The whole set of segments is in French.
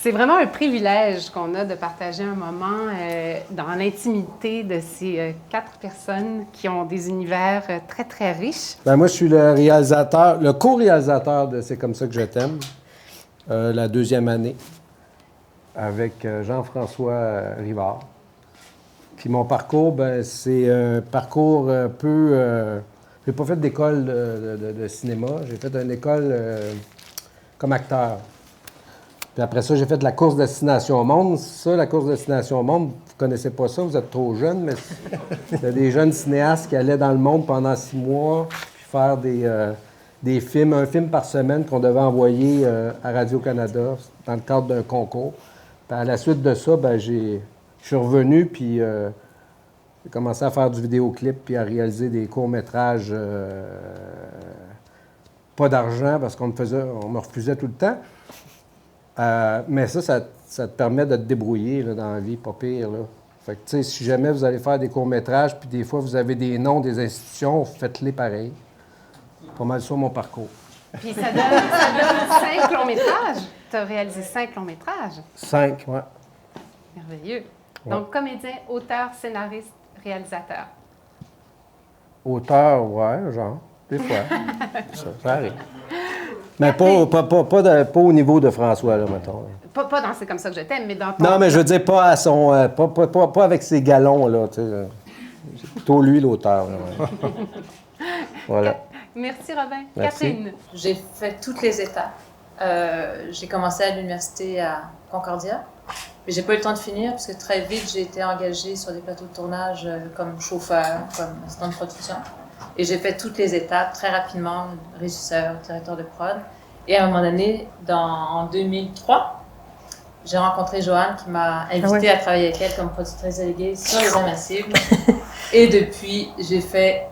C'est vraiment un privilège qu'on a de partager un moment dans l'intimité de ces 4 personnes qui ont des univers très, très riches. Ben moi, je suis le réalisateur, le co-réalisateur de C'est comme ça que je t'aime, la 2e année, avec Jean-François Rivard. Puis mon parcours, ben, c'est un parcours un peu... j'ai pas fait d'école de cinéma, j'ai fait une école comme acteur. Puis après ça, j'ai fait de la course Destination au Monde. Ça, la course Destination au Monde, vous connaissez pas ça, vous êtes trop jeune, mais c'est des jeunes cinéastes qui allaient dans le monde pendant 6 mois, puis faire des films, un film par semaine qu'on devait envoyer à Radio-Canada dans le cadre d'un concours. Puis à la suite de ça, ben, je suis revenu, puis j'ai commencé à faire du vidéoclip, puis à réaliser des courts-métrages. Pas d'argent, parce qu'on me refusait tout le temps. Mais ça te permet de te débrouiller là, dans la vie, pas pire. Là. Fait que, tu sais, si jamais vous allez faire des courts-métrages, puis des fois vous avez des noms des institutions, faites-les pareil. Pas mal ça, mon parcours. Puis ça donne 5 longs-métrages. Tu as réalisé 5 longs-métrages. 5, oui. Merveilleux. Ouais. Donc, comédien, auteur, scénariste, réalisateur. Auteur, ouais, genre, des fois. ça arrive. Mais pas au niveau de François, là, mettons. Pas dans C'est comme ça que je t'aime, mais dans ton... Non, mais je veux dire, pas à son... pas avec ses galons, là, tu sais. C'est plutôt lui, l'auteur, là, ouais. Voilà. Merci, Robin. Merci. Catherine. J'ai fait toutes les étapes. J'ai commencé à l'université à Concordia, mais j'ai pas eu le temps de finir parce que très vite, j'ai été engagée sur des plateaux de tournage comme chauffeur, comme assistant de production. Et j'ai fait toutes les étapes très rapidement, régisseur, directeur de prod. Et à un moment donné, en 2003, j'ai rencontré Joanne qui m'a invitée à travailler avec elle comme productrice déléguée sur Les Invincibles. Et depuis, j'ai fait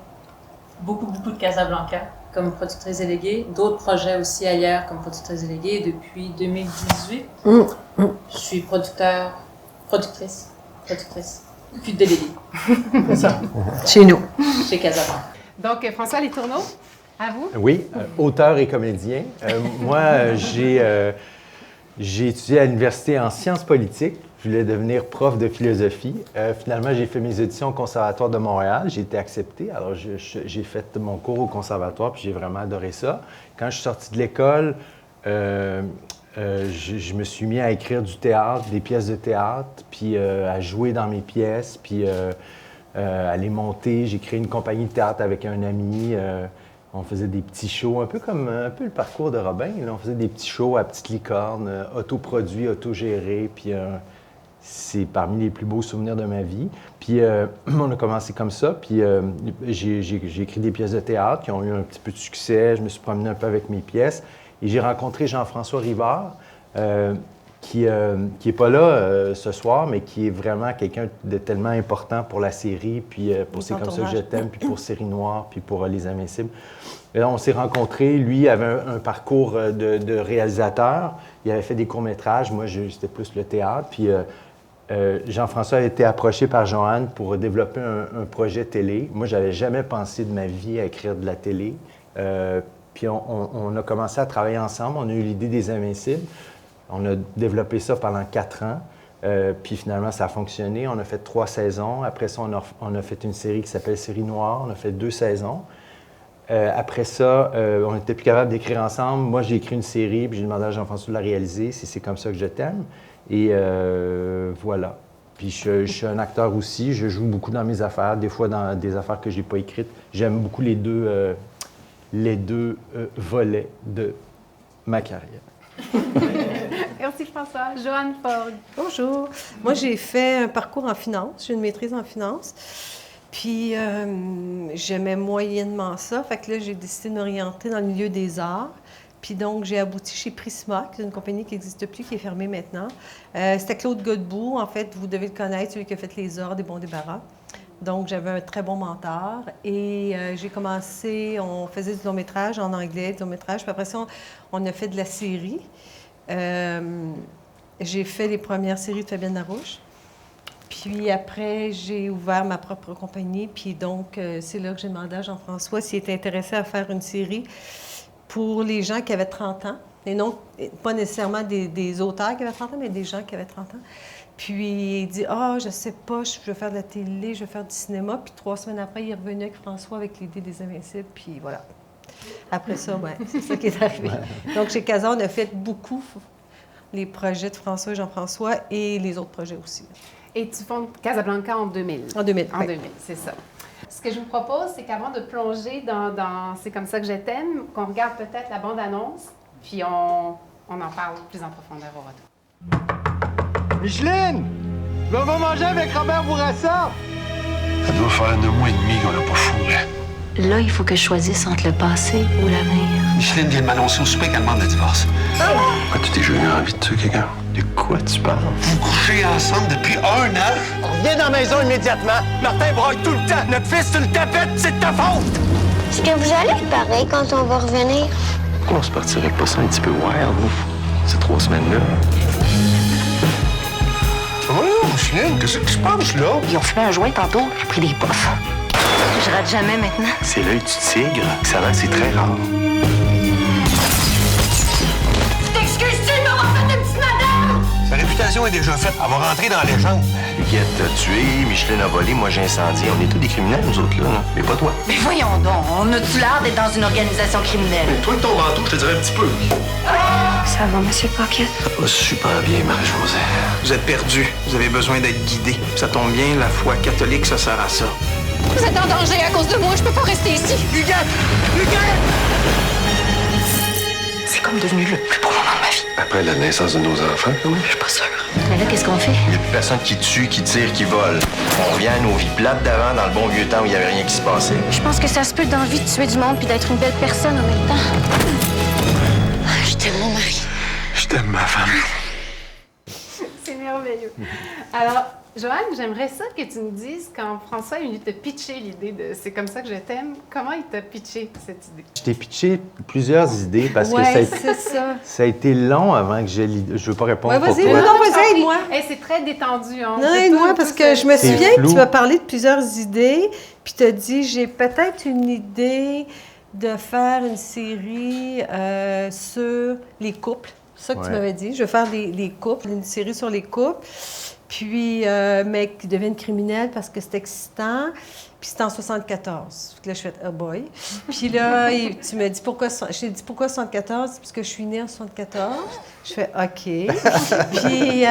beaucoup de Casablanca comme productrice déléguée, d'autres projets aussi ailleurs comme productrice déléguée. Et depuis 2018, je suis productrice, puis déléguée. C'est ça. Chez nous. Chez Casablanca. Donc, François Letourneau, à vous. Oui, auteur et comédien. Moi, j'ai étudié à l'université en sciences politiques. Je voulais devenir prof de philosophie. Finalement, j'ai fait mes auditions au Conservatoire de Montréal. J'ai été accepté. Alors, j'ai fait mon cours au Conservatoire, puis j'ai vraiment adoré ça. Quand je suis sorti de l'école, je me suis mis à écrire du théâtre, des pièces de théâtre, puis à jouer dans mes pièces, puis à les monter. J'ai créé une compagnie de théâtre avec un ami. On faisait des petits shows, un peu le parcours de Robin. Là, on faisait des petits shows à Petite Licorne, autoproduits, autogérés, puis c'est parmi les plus beaux souvenirs de ma vie. Puis on a commencé comme ça, puis j'ai écrit des pièces de théâtre qui ont eu un petit peu de succès. Je me suis promené un peu avec mes pièces. Et j'ai rencontré Jean-François Rivard, qui n'est pas là ce soir, mais qui est vraiment quelqu'un de tellement important pour la série, puis pour C'est comme ça que je t'aime, puis pour Série Noire, puis pour Les Invincibles. Et là, on s'est rencontrés. Lui avait un parcours de réalisateur. Il avait fait des courts-métrages. Moi, c'était plus le théâtre. Puis Jean-François a été approché par Joanne pour développer un projet télé. Moi, je n'avais jamais pensé de ma vie à écrire de la télé. Puis on a commencé à travailler ensemble. On a eu l'idée des Invincibles. On a développé ça pendant 4 ans. Puis finalement, ça a fonctionné. On a fait 3 saisons. Après ça, on a fait une série qui s'appelle Série Noire. On a fait 2 saisons. Après ça, on n'était plus capable d'écrire ensemble. Moi, j'ai écrit une série, puis j'ai demandé à Jean-François de la réaliser. C'est comme ça que je t'aime. Et voilà. Puis je suis un acteur aussi. Je joue beaucoup dans mes affaires, des fois dans des affaires que je n'ai pas écrites. J'aime beaucoup les deux volets de ma carrière. Merci François. Joanne Ford. Bonjour. Moi, j'ai fait un parcours en finance. J'ai une maîtrise en finance. Puis, j'aimais moyennement ça. Fait que là, j'ai décidé de m'orienter dans le milieu des arts. Puis donc, j'ai abouti chez Prisma, qui est une compagnie qui n'existe plus, qui est fermée maintenant. C'était Claude Godbout. En fait, vous devez le connaître, celui qui a fait Les Ors des bons débarras. Donc, j'avais un très bon mentor. Et j'ai commencé, on faisait du long-métrage en anglais, du long-métrage. Puis après ça, on a fait de la série. J'ai fait les premières séries de Fabienne Larouche. Puis après, j'ai ouvert ma propre compagnie. Puis donc, c'est là que j'ai demandé à Jean-François s'il était intéressé à faire une série pour les gens qui avaient 30 ans. Et non, pas nécessairement des auteurs qui avaient 30 ans, mais des gens qui avaient 30 ans. Puis il dit « Ah, je sais pas, je veux faire de la télé, je veux faire du cinéma. » Puis 3 semaines après, il est revenu avec François avec l'idée des Invincibles. Puis voilà. Après ça, c'est ça qui est arrivé. Donc, chez Casa, on a fait beaucoup les projets de François et Jean-François et les autres projets aussi. Et tu fondes Casablanca en 2000. En 2000, En 2000, c'est ça. Ce que je vous propose, c'est qu'avant de plonger dans C'est comme ça que je t'aime, qu'on regarde peut-être la bande-annonce, puis on en parle plus en profondeur au retour. Micheline! On va manger avec Robert Bourassa! Ça doit faire 2 mois et demi qu'on n'a pas fourré. Là, il faut que je choisisse entre le passé ou l'avenir. Micheline vient de m'annoncer au souper qu'elle demande le divorce. Pourquoi tu t'es jamais eu envie de tuer quelqu'un? De quoi tu parles? Vous couchez ensemble depuis 1 an? Viens dans la maison immédiatement! Martin broille tout le temps! Notre fils, tu le tapettes, c'est de ta faute! Est-ce que vous allez être pareil quand on va revenir? Pourquoi on se partirait pas ça un petit peu wild, nous? Ces 3 semaines-là. Oh, Micheline, qu'est-ce que tu penses, là? Ils ont fumé un joint tantôt, j'ai pris des puffs. Je rate jamais maintenant. C'est l'œil du tigre. Ça va, c'est très rare. T'excuses-tu de m'avoir fait une petite madame? Sa réputation est déjà faite. Elle va rentrer dans la légende. Huguette a tué, Micheline a volé, moi j'ai incendié. On est tous des criminels, nous autres, là. Mais pas toi. Mais voyons donc, on a-tu l'air d'être dans une organisation criminelle? Mais toi et ton manteau, je te dirais un petit peu. Ça va, Monsieur Pocket? Ça va super bien, Marie-Josée. Vous êtes perdu. Vous avez besoin d'être guidé. Ça tombe bien, la foi catholique, ça sert à ça. Vous êtes en danger à cause de moi, je peux pas rester ici. Huguette! Huguette! C'est comme devenu le plus beau moment de ma vie. Après la naissance de nos enfants, oui. Je suis pas sûre. Mais là, qu'est-ce qu'on fait? Il n'y a plus personne qui tue, qui tire, qui vole. On revient à nos vies plates d'avant, dans le bon vieux temps où il n'y avait rien qui se passait. Je pense que ça se peut d'envie de tuer du monde puis d'être une belle personne en même temps. Je t'aime, mon mari. Je t'aime, ma femme. C'est merveilleux. Alors, Joanne, j'aimerais ça que tu nous dises, quand François est venu te pitcher l'idée de C'est comme ça que je t'aime, comment il t'a pitché cette idée? Je t'ai pitché plusieurs idées parce que Oui, c'est ça. ça a été long avant que j'ai l'idée. Je ne veux pas répondre Ouais, pour vas-y, toi. non, vas-y, aide-moi. Hey, c'est très détendu. Hein? Non, C'est aide-moi, pas- parce pas que ça- je me C'est souviens que flou. tu m'as parlé de plusieurs idées, puis tu as dit, j'ai peut-être une idée de faire une série sur les couples. C'est ça que tu Ouais. m'avais dit. Je vais faire les couples, une série sur les couples, puis, mais qui deviennent criminels parce que c'est excitant. Puis c'est en 74. Puis là, je fais « Oh boy ». Puis là, tu m'as dit « Pourquoi ?» Je t'ai dit « Pourquoi 74 ?» Parce que je suis née en 74. Je fais « OK ». Puis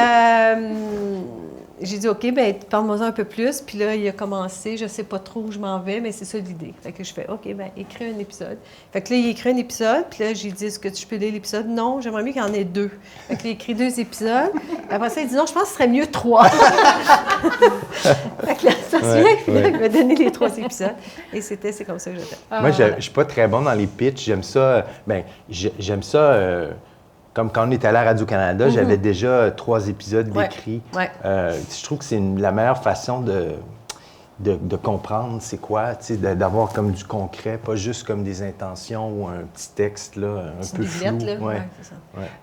j'ai dit « OK, bien, parle-moi un peu plus ». Puis là, il a commencé. Je ne sais pas trop où je m'en vais, mais c'est ça l'idée. Fait que je fais « OK, bien, écris un épisode ». Fait que là, il écrit un épisode. Puis là, j'ai dit « Est-ce que je peux lire l'épisode? » « Non, j'aimerais mieux qu'il y en ait 2 ». Fait que là, il écrit 2 épisodes. Après ça, il dit « Non, je pense que ce serait mieux 3 ». Fait que là, ça se Ouais, vient. Puis là, ouais. il m'a donné les 3 épisodes. Et c'est comme ça que j'étais. Moi, je ne suis pas très bon dans les pitchs. J'aime ça. J'aime ça. Comme quand on est allé à Radio-Canada, j'avais déjà 3 épisodes Ouais. d'écrits. Ouais. Je trouve que c'est la meilleure façon de comprendre c'est quoi, tu sais, d'avoir comme du concret, pas juste comme des intentions ou un petit texte là, un Petite peu flou. bibliothèque, là. Ouais. Ouais, c'est ça.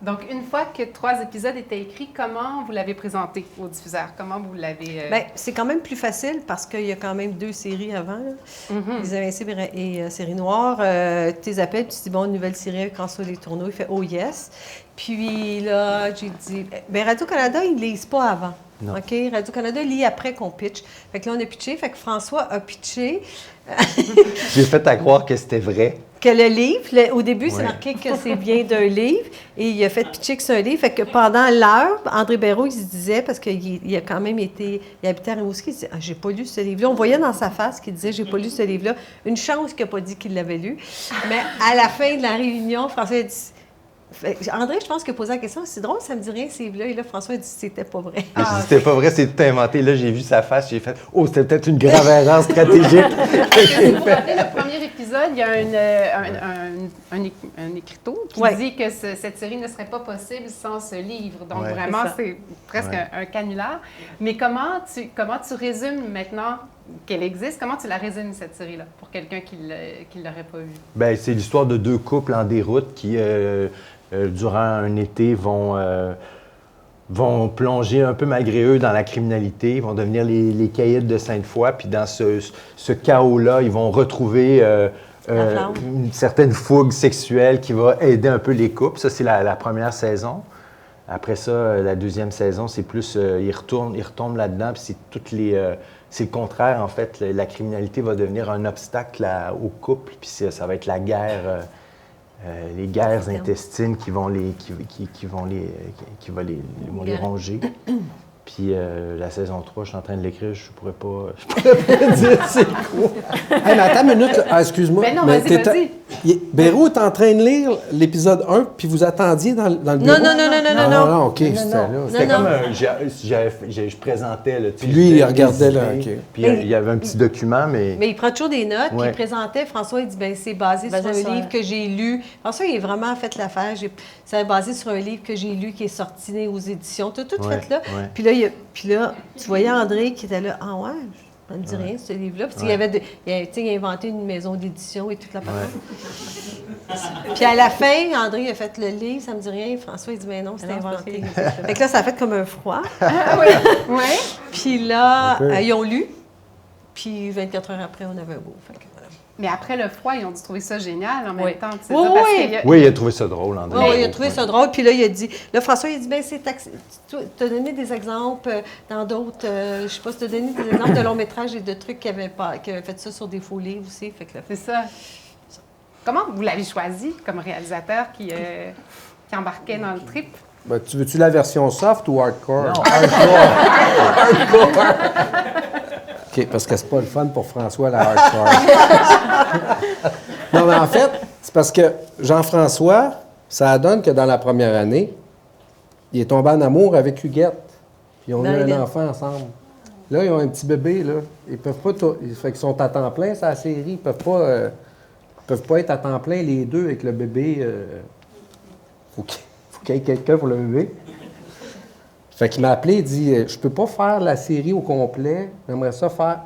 Donc, une fois que 3 épisodes étaient écrits, comment vous l'avez présenté aux diffuseurs? Comment vous l'avez... Bien, c'est quand même plus facile parce qu'il y a quand même 2 séries avant. Là. Les Invincibles et Série Noire. Tu les appelles, puis tu dis, bon, une nouvelle série avec François Les Tourneaux. Il fait, oh yes. Puis là, j'ai dit, bien, Radio-Canada, ils ne lisent pas avant. Non. OK? Radio-Canada lit après qu'on pitch. Fait que là, on a pitché. Fait que François a pitché J'ai fait à croire que c'était vrai. que le livre, au début, c'est Ouais. marqué que c'est bien d'un livre. Et il a fait pitcher que c'est un livre. Fait que pendant l'heure, André Béraud, il se disait, parce qu'il a quand même été... Il habitait à Rimouski, il disait, j'ai pas lu ce livre-là. On voyait dans sa face qu'il disait, j'ai pas lu ce livre-là. Une chance qu'il n'a pas dit qu'il l'avait lu. Mais à la fin de la réunion, François a dit... André, je pense qu'il a posé la question, c'est drôle, ça me dit rien, ces livres-là. Et là, François a dit, c'était pas vrai. J'ai dit, c'était pas vrai, c'est tout inventé. Là, j'ai vu sa face, j'ai fait, oh, c'était peut-être une grave erreur stratégique. Si vous vous rappelez, le premier épisode, il y a un écriteau qui Ouais. dit que cette série ne serait pas possible sans ce livre. Donc, Ouais. vraiment, C'est ça. c'est presque Ouais. un canular. Mais comment tu résumes maintenant qu'elle existe? Comment tu la résumes, cette série-là, pour quelqu'un qui ne l'aurait pas vue? Ben, c'est l'histoire de 2 couples en déroute qui, durant un été, vont plonger un peu malgré eux dans la criminalité. Ils vont devenir les caïds de Sainte-Foy. Puis dans ce chaos-là, ils vont retrouver une certaine fougue sexuelle qui va aider un peu les couples. Ça, c'est la première saison. Après ça, la deuxième saison, c'est plus, ils retombent là-dedans, puis c'est le contraire, en fait. La criminalité va devenir un obstacle au couple, puis ça va être la guerre, les guerres intestines qui vont les ronger. Puis la saison 3, je suis en train de l'écrire, je pourrais pas dire c'est quoi. Hey, mais attends une minute, excuse-moi. Ben non, vas-y. Béraud est en train de lire l'épisode 1, puis vous attendiez dans le bureau? Non, OK, c'était là. C'était comme je présentais, là. Puis lui, il regardait, là, OK. Puis il y avait un petit document, mais... Mais il prend toujours des notes, puis il présentait. François, il dit, bien, c'est basé sur un livre que j'ai lu. François, il a vraiment fait l'affaire. C'est basé sur un livre que j'ai lu qui est sorti aux éditions. Tu as tout fait là. Ouais. Puis là, tu voyais André qui était là. Ah ouais, ça ne me dit rien, ce livre-là. Puis il a inventé une maison d'édition et toute la patente. Puis à la fin, André a fait le livre, ça me dit rien. François, il dit, mais non, c'est inventé. Fait que là, ça a fait comme un froid. Ah oui, oui. Puis là, ils ont lu. Puis 24 heures après, on avait un beau. Fait que, voilà. Mais après le froid, ils ont dû trouver ça génial en même temps. Oui, il a trouvé ça drôle, André. Oui, il a trouvé ça drôle. Puis là, il a dit, François, il a dit, bien, tu as donné des exemples dans d'autres, je ne sais pas si tu as donné des exemples de longs métrages et de trucs qui avaient fait ça sur des faux livres aussi. Fait que là, c'est ça. Comment vous l'avez choisi comme réalisateur qui embarquait dans le trip? Ben, tu veux-tu la version soft ou hardcore? Non, hardcore! OK, parce que c'est pas le fun pour François, la hardcore. Non, mais en fait, c'est parce que Jean-François, ça donne que dans la première année, il est tombé en amour avec Huguette. Puis ils ont eu un enfant ensemble. Là, ils ont un petit bébé, là. Ils peuvent pas... Fait qu'ils sont à temps plein, c'est la série. Ils peuvent pas être à temps plein, les deux, avec le bébé. Faut qu'il y ait quelqu'un pour le bébé. Fait qu'il m'a appelé, il dit « Je peux pas faire la série au complet. J'aimerais ça faire...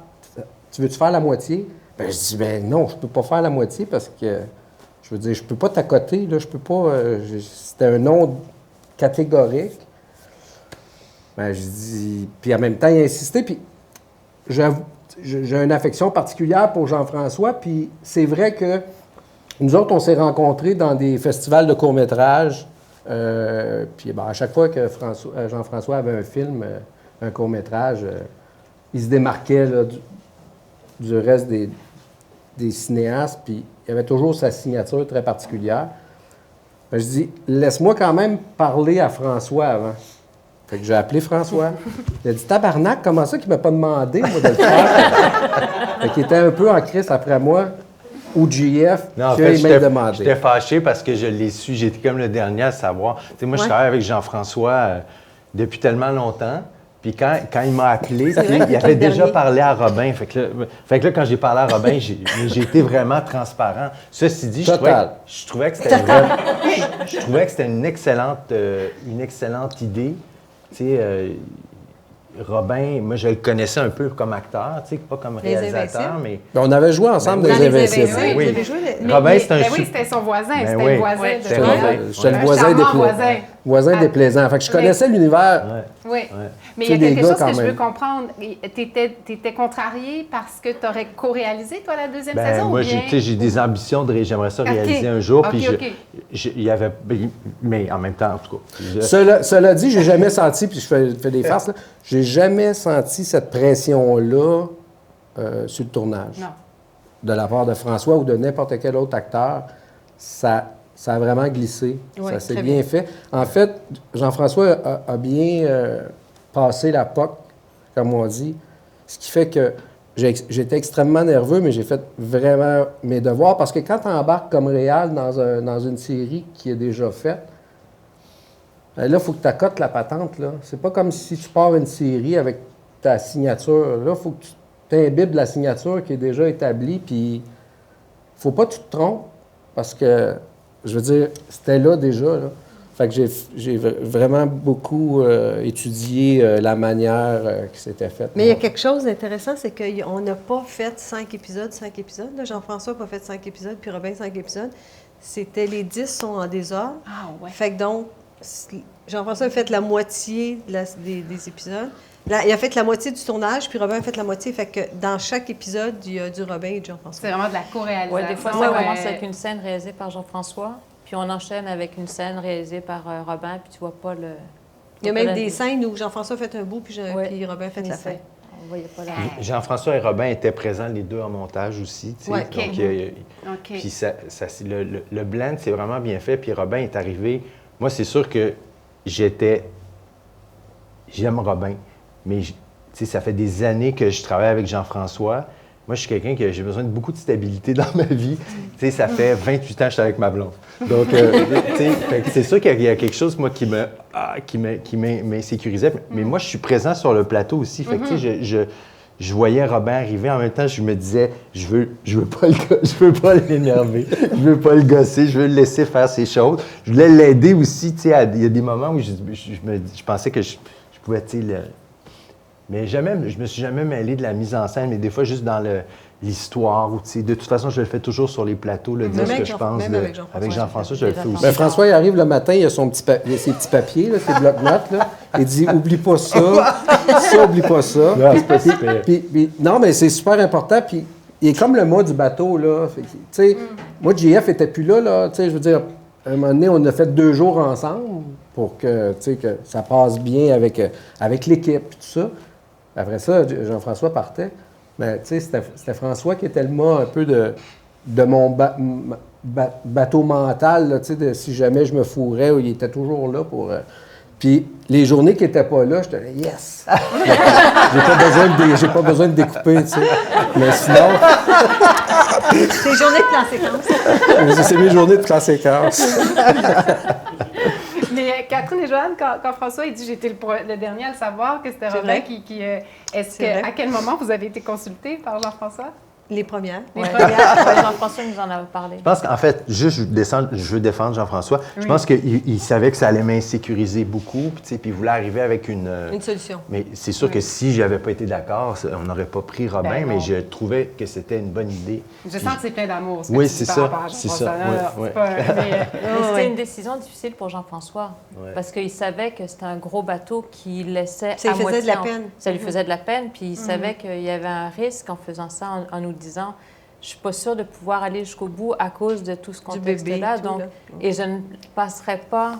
Tu veux-tu faire la moitié? » Ben, je dis « Ben non, je peux pas faire la moitié parce que... Je veux dire, je peux pas t'accoter, là. Je peux pas... C'était un nom catégorique. Ben, je dis... Puis en même temps, il a insisté. Puis j'ai une affection particulière pour Jean-François. Puis c'est vrai que nous autres, on s'est rencontrés dans des festivals de court-métrage. Puis à chaque fois que Jean-François avait un film, un court-métrage, il se démarquait là, du reste des cinéastes, puis il avait toujours sa signature très particulière. Je dis, laisse-moi quand même parler à François avant. Fait que j'ai appelé François. Il a dit, tabarnak, comment ça qu'il ne m'a pas demandé, moi, de le faire? Fait qu'il était un peu en crise après moi. Ou GF, non, en fait, j'étais fâché parce que je l'ai su. J'étais comme le dernier à savoir. Tu sais, moi, je travaille avec Jean-François depuis tellement longtemps. Puis quand il m'a appelé, il avait déjà parlé à Robin. Fait que là, quand j'ai parlé à Robin, j'ai été vraiment transparent. Ceci dit, je trouvais que c'était une excellente idée. Tu sais, Robin, moi, je le connaissais un peu comme acteur, tu sais, pas comme réalisateur, mais... On avait joué ensemble dans Les Invincibles. Oui. Robin, c'est un... Oui, c'était son voisin. C'était le voisin. J'étais le voisin déplaisant. Fait que je connaissais l'univers. Oui. Mais il y a quelque chose que je veux comprendre. Tu étais contrarié parce que tu aurais co-réalisé, toi, la deuxième saison? Moi, j'ai des ambitions j'aimerais ça réaliser un jour. Puis il y avait... Mais en même temps, en tout cas... Cela dit, j'ai jamais senti, puis je fais des farces, là, j'ai jamais senti cette pression-là sur le tournage. Non. De la part de François ou de n'importe quel autre acteur. Ça a vraiment glissé. Oui, ça s'est bien fait. En fait, Jean-François a bien passé la POC, comme on dit, ce qui fait que j'étais extrêmement nerveux, mais j'ai fait vraiment mes devoirs, parce que quand tu embarques comme réal dans une série qui est déjà faite, là, il faut que tu accotes la patente. Là. C'est pas comme si tu pars une série avec ta signature. Là, il faut que tu t'imbibes la signature qui est déjà établie, puis faut pas que tu te trompes, parce que, je veux dire, c'était là déjà. Là. Fait que j'ai vraiment beaucoup étudié la manière qui s'était faite. Mais il y a quelque chose d'intéressant, c'est qu'on n'a pas fait 5 épisodes. Là, Jean-François n'a pas fait 5 épisodes, puis Robin 5 épisodes. C'était les 10 sont en désordre. Ah ouais. Fait que donc, Jean-François a fait la moitié des épisodes, Là, il a fait la moitié du tournage, puis Robin a fait la moitié. Fait que dans chaque épisode, il y a du Robin et de Jean-François. C'est vraiment de la co-réalisation. Ouais, des fois, ça commence avec une scène réalisée par Jean-François, puis on enchaîne avec une scène réalisée par Robin, puis tu vois pas le... Il y a même des scènes où Jean-François fait un bout, puis Robin fait la fin. On voyait pas la... Jean-François et Robin étaient présents les deux en montage aussi. Ouais, donc, puis le blend, c'est vraiment bien fait. Puis Robin est arrivé. Moi, c'est sûr que j'aime Robin, mais ça fait des années que je travaille avec Jean-François. Moi, je suis quelqu'un que j'ai besoin de beaucoup de stabilité dans ma vie. Ça fait 28 ans que je suis avec ma blonde. Donc, c'est sûr qu'il y a quelque chose, moi, qui m'insécurisait. Mais moi, je suis présent sur le plateau aussi. Fait que, je voyais Robin arriver. En même temps, je me disais, je veux pas l'énerver. Je veux pas le gosser. Je veux le laisser faire ses choses. Je voulais l'aider aussi. Il y a des moments où je pensais que je pouvais, mais jamais, je me suis jamais mêlé de la mise en scène, mais des fois juste dans l'histoire. De toute façon, je le fais toujours sur les plateaux, dire ce que je pense. Avec Jean-François, je le fais aussi. Ben, François, il arrive le matin, il a ses petits papiers, ses bloc-notes. Il dit « Oublie pas ça, oublie pas ça. » Non, mais c'est super important. Puis il est comme le mât du bateau. Là. Moi, JF n'était plus là. Je veux dire, à un moment donné, on a fait 2 jours ensemble pour que ça passe bien avec l'équipe et tout ça. Après ça, Jean-François partait. Mais c'était François qui était le mât un peu de mon bateau mental, là, si jamais je me fourrais, il était toujours là pour... Puis les journées qui n'étaient pas là, j'étais là, yes! J'ai pas besoin de découper, tu sais. Mais sinon... C'est journées de plan séquence. C'est mes journées de plan séquence. Mais Catherine et Joanne, quand François il dit j'étais le dernier à le savoir, que c'était Robin qui à quel moment vous avez été consulté par Jean-François? Les premières. Jean-François nous en avait parlé. Je pense qu'en fait, juste je veux défendre Jean-François. Je pense qu'il savait que ça allait m'insécuriser beaucoup, puis il voulait arriver avec une solution. Mais c'est sûr que si je n'avais pas été d'accord, on n'aurait pas pris Robin, mais je trouvais que c'était une bonne idée. Je sens que c'est plein d'amour. Oui, c'est ça. C'est ça. C'était une décision difficile pour Jean-François, parce qu'il savait que c'était un gros bateau qui laissait à moitié. Ça lui faisait de la peine. Ça lui faisait de la peine, puis il savait qu'il y avait un risque en faisant ça, en nous disant je suis pas sûre de pouvoir aller jusqu'au bout à cause de tout ce contexte-là. Donc, et je ne passerai pas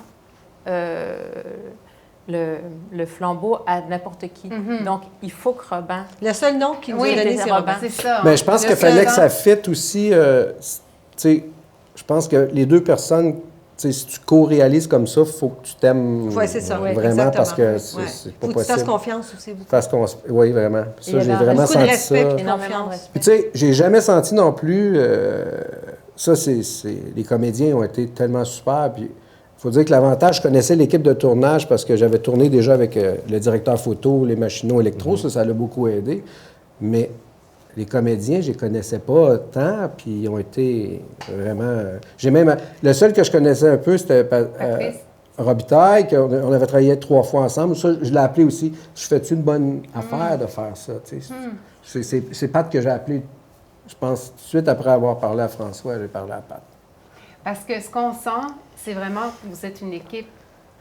le flambeau à n'importe qui. Donc, il faut que Robin... Le seul nom qui nous a donné, c'est Robin. C'est ça. Bien, je pense qu'il fallait que ça fitte aussi. Je pense que les deux personnes, si tu co-réalises comme ça, il faut que tu t'aimes vraiment parce que c'est pas possible. Il faut que tu fasses confiance aussi. Oui, vraiment. Ça, j'ai vraiment senti ça. Énormément de respect. Puis, tu sais, j'ai jamais senti non plus... les comédiens ont été tellement super. Puis, il faut dire que l'avantage, je connaissais l'équipe de tournage parce que j'avais tourné déjà avec le directeur photo, les machinaux électro, ça l'a beaucoup aidé. Mais les comédiens, je les connaissais pas tant, puis ils ont été vraiment... Le seul que je connaissais un peu, c'était Robitaille, qu'on avait travaillé 3 fois ensemble. Ça, je l'ai appelé aussi. Je fais-tu une bonne affaire de faire ça? C'est Pat que j'ai appelé, je pense, tout de suite après avoir parlé à François, j'ai parlé à Pat. Parce que ce qu'on sent, c'est vraiment que vous êtes une équipe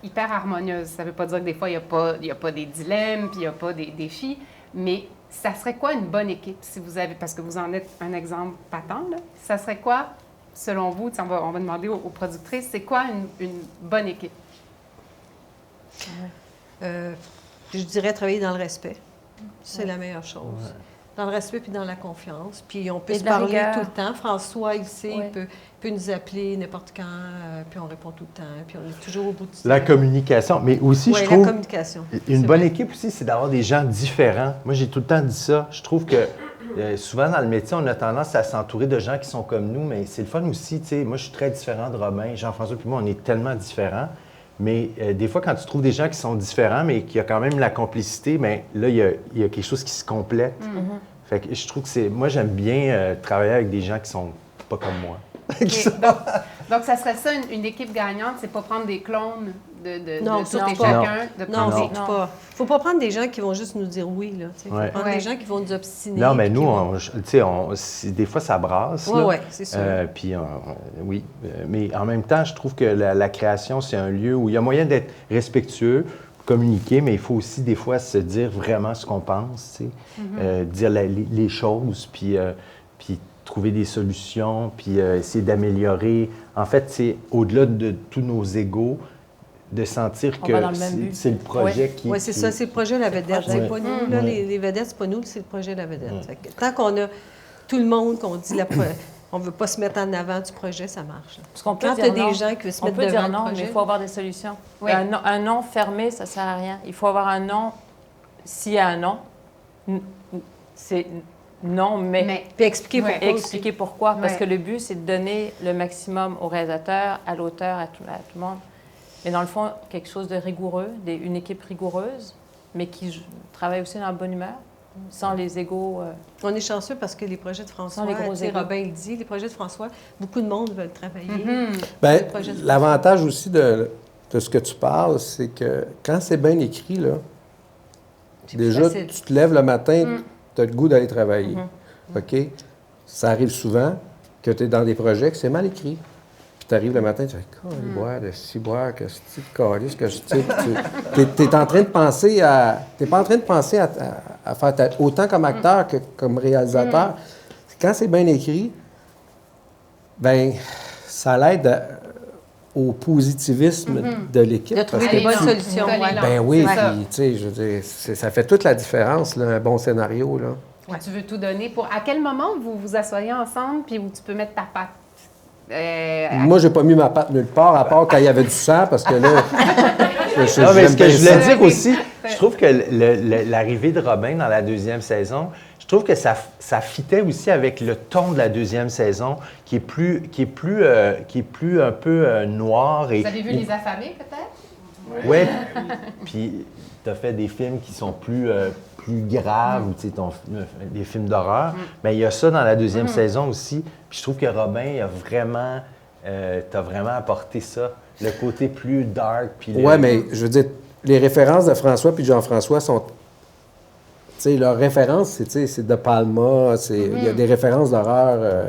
hyper harmonieuse. Ça ne veut pas dire que des fois, il n'y a pas des dilemmes, puis il n'y a pas des défis, mais ça serait quoi une bonne équipe, si vous avez, parce que vous en êtes un exemple patent, là, ça serait quoi, selon vous, on va demander aux productrices, c'est quoi une bonne équipe? Je dirais travailler dans le respect. C'est la meilleure chose. Ouais. Dans le respect puis dans la confiance. Puis on peut se parler tout le temps. François, il sait, il peut nous appeler n'importe quand, puis on répond tout le temps, puis on est toujours au bout du temps. La communication, mais aussi, je trouve, la communication, une bonne équipe aussi, c'est d'avoir des gens différents. Moi, j'ai tout le temps dit ça. Je trouve que souvent, dans le métier, on a tendance à s'entourer de gens qui sont comme nous, mais c'est le fun aussi, tu sais. Moi, je suis très différent de Robin. Jean-François puis moi, on est tellement différents. Mais des fois, quand tu trouves des gens qui sont différents, mais qu'il y a quand même la complicité, bien, là, il y a quelque chose qui se complète. Fait que je trouve que moi, j'aime bien travailler avec des gens qui sont pas comme moi. Donc, ça serait ça, une équipe gagnante, c'est pas prendre des clones de tout et chacun. Non, pas. Faut pas prendre des gens qui vont juste nous dire oui, là. Faut prendre des gens qui vont nous obstiner. Non, mais nous, des fois, ça brasse. Oui, c'est sûr. Puis, oui. Mais en même temps, je trouve que la création, c'est un lieu où il y a moyen d'être respectueux, communiquer, mais il faut aussi des fois se dire vraiment ce qu'on pense, tu sais. Dire les choses, puis trouver des solutions, puis essayer d'améliorer. En fait, c'est au-delà de tous nos égos, de sentir que c'est le projet qui... Oui, c'est ça, c'est le projet La Vedette. C'est pas nous, là, les vedettes, c'est pas nous, c'est le projet La Vedette. Fait que tant qu'on a tout le monde, qu'on dit on ne veut pas se mettre en avant du projet, ça marche. Parce qu'on peut quand dire tu as non. des gens qui veulent se on mettre peut devant dire non, le projet... mais il faut avoir des solutions. Oui. Un non fermé, ça ne sert à rien. Il faut avoir un non. S'il y a un non, c'est non, mais... Puis expliquer pourquoi. Expliquer pourquoi. Parce Ouais. que le but, c'est de donner le maximum au réalisateur, à l'auteur, à tout le monde. Mais dans le fond, quelque chose de rigoureux, une équipe rigoureuse, mais qui travaille aussi dans la bonne humeur, sans les égos. On est chanceux parce que les projets de François, les gros égos. Robin le dit, les projets de François, beaucoup de monde veulent travailler. Bien, l'avantage aussi de ce que tu parles, c'est que quand c'est bien écrit, là, déjà, tu te lèves le matin, tu as le goût d'aller travailler. OK? Ça arrive souvent que tu es dans des projets que c'est mal écrit. Puis tu arrives le matin, tu fais boire de ciboire, que c'est de calice, que je sais. Tu es en train de penser à. Tu n'es pas en train de penser à faire autant comme acteur que comme réalisateur. Quand c'est bien écrit, ben ça l'aide au positivisme de l'équipe. De trouver des bonnes solutions. Ben oui, puis, tu sais, je veux dire, ça fait toute la différence, là, un bon scénario, là. Puis tu veux tout donner pour... À quel moment vous vous asseyez ensemble puis où tu peux mettre ta patte? Moi, j'ai pas mis ma patte nulle part, à part quand il y avait du sang, parce que là... Non, mais ce que je voulais dire aussi, je trouve que l'arrivée de Robin dans la deuxième saison, je trouve que ça fitait aussi avec le ton de la deuxième saison, qui est plus un peu noir. Vous avez vu Les Affamés, peut-être? Oui. Puis, tu as fait des films qui sont plus graves, ou tu sais, des films d'horreur. Mais il y a ça dans la deuxième saison aussi. Puis je trouve que Robin t'a vraiment apporté ça, le côté plus dark. Oui, mais je veux dire, les références de François puis de Jean-François sont... Tu sais, leurs références, c'est De Palma, il y a des références d'horreur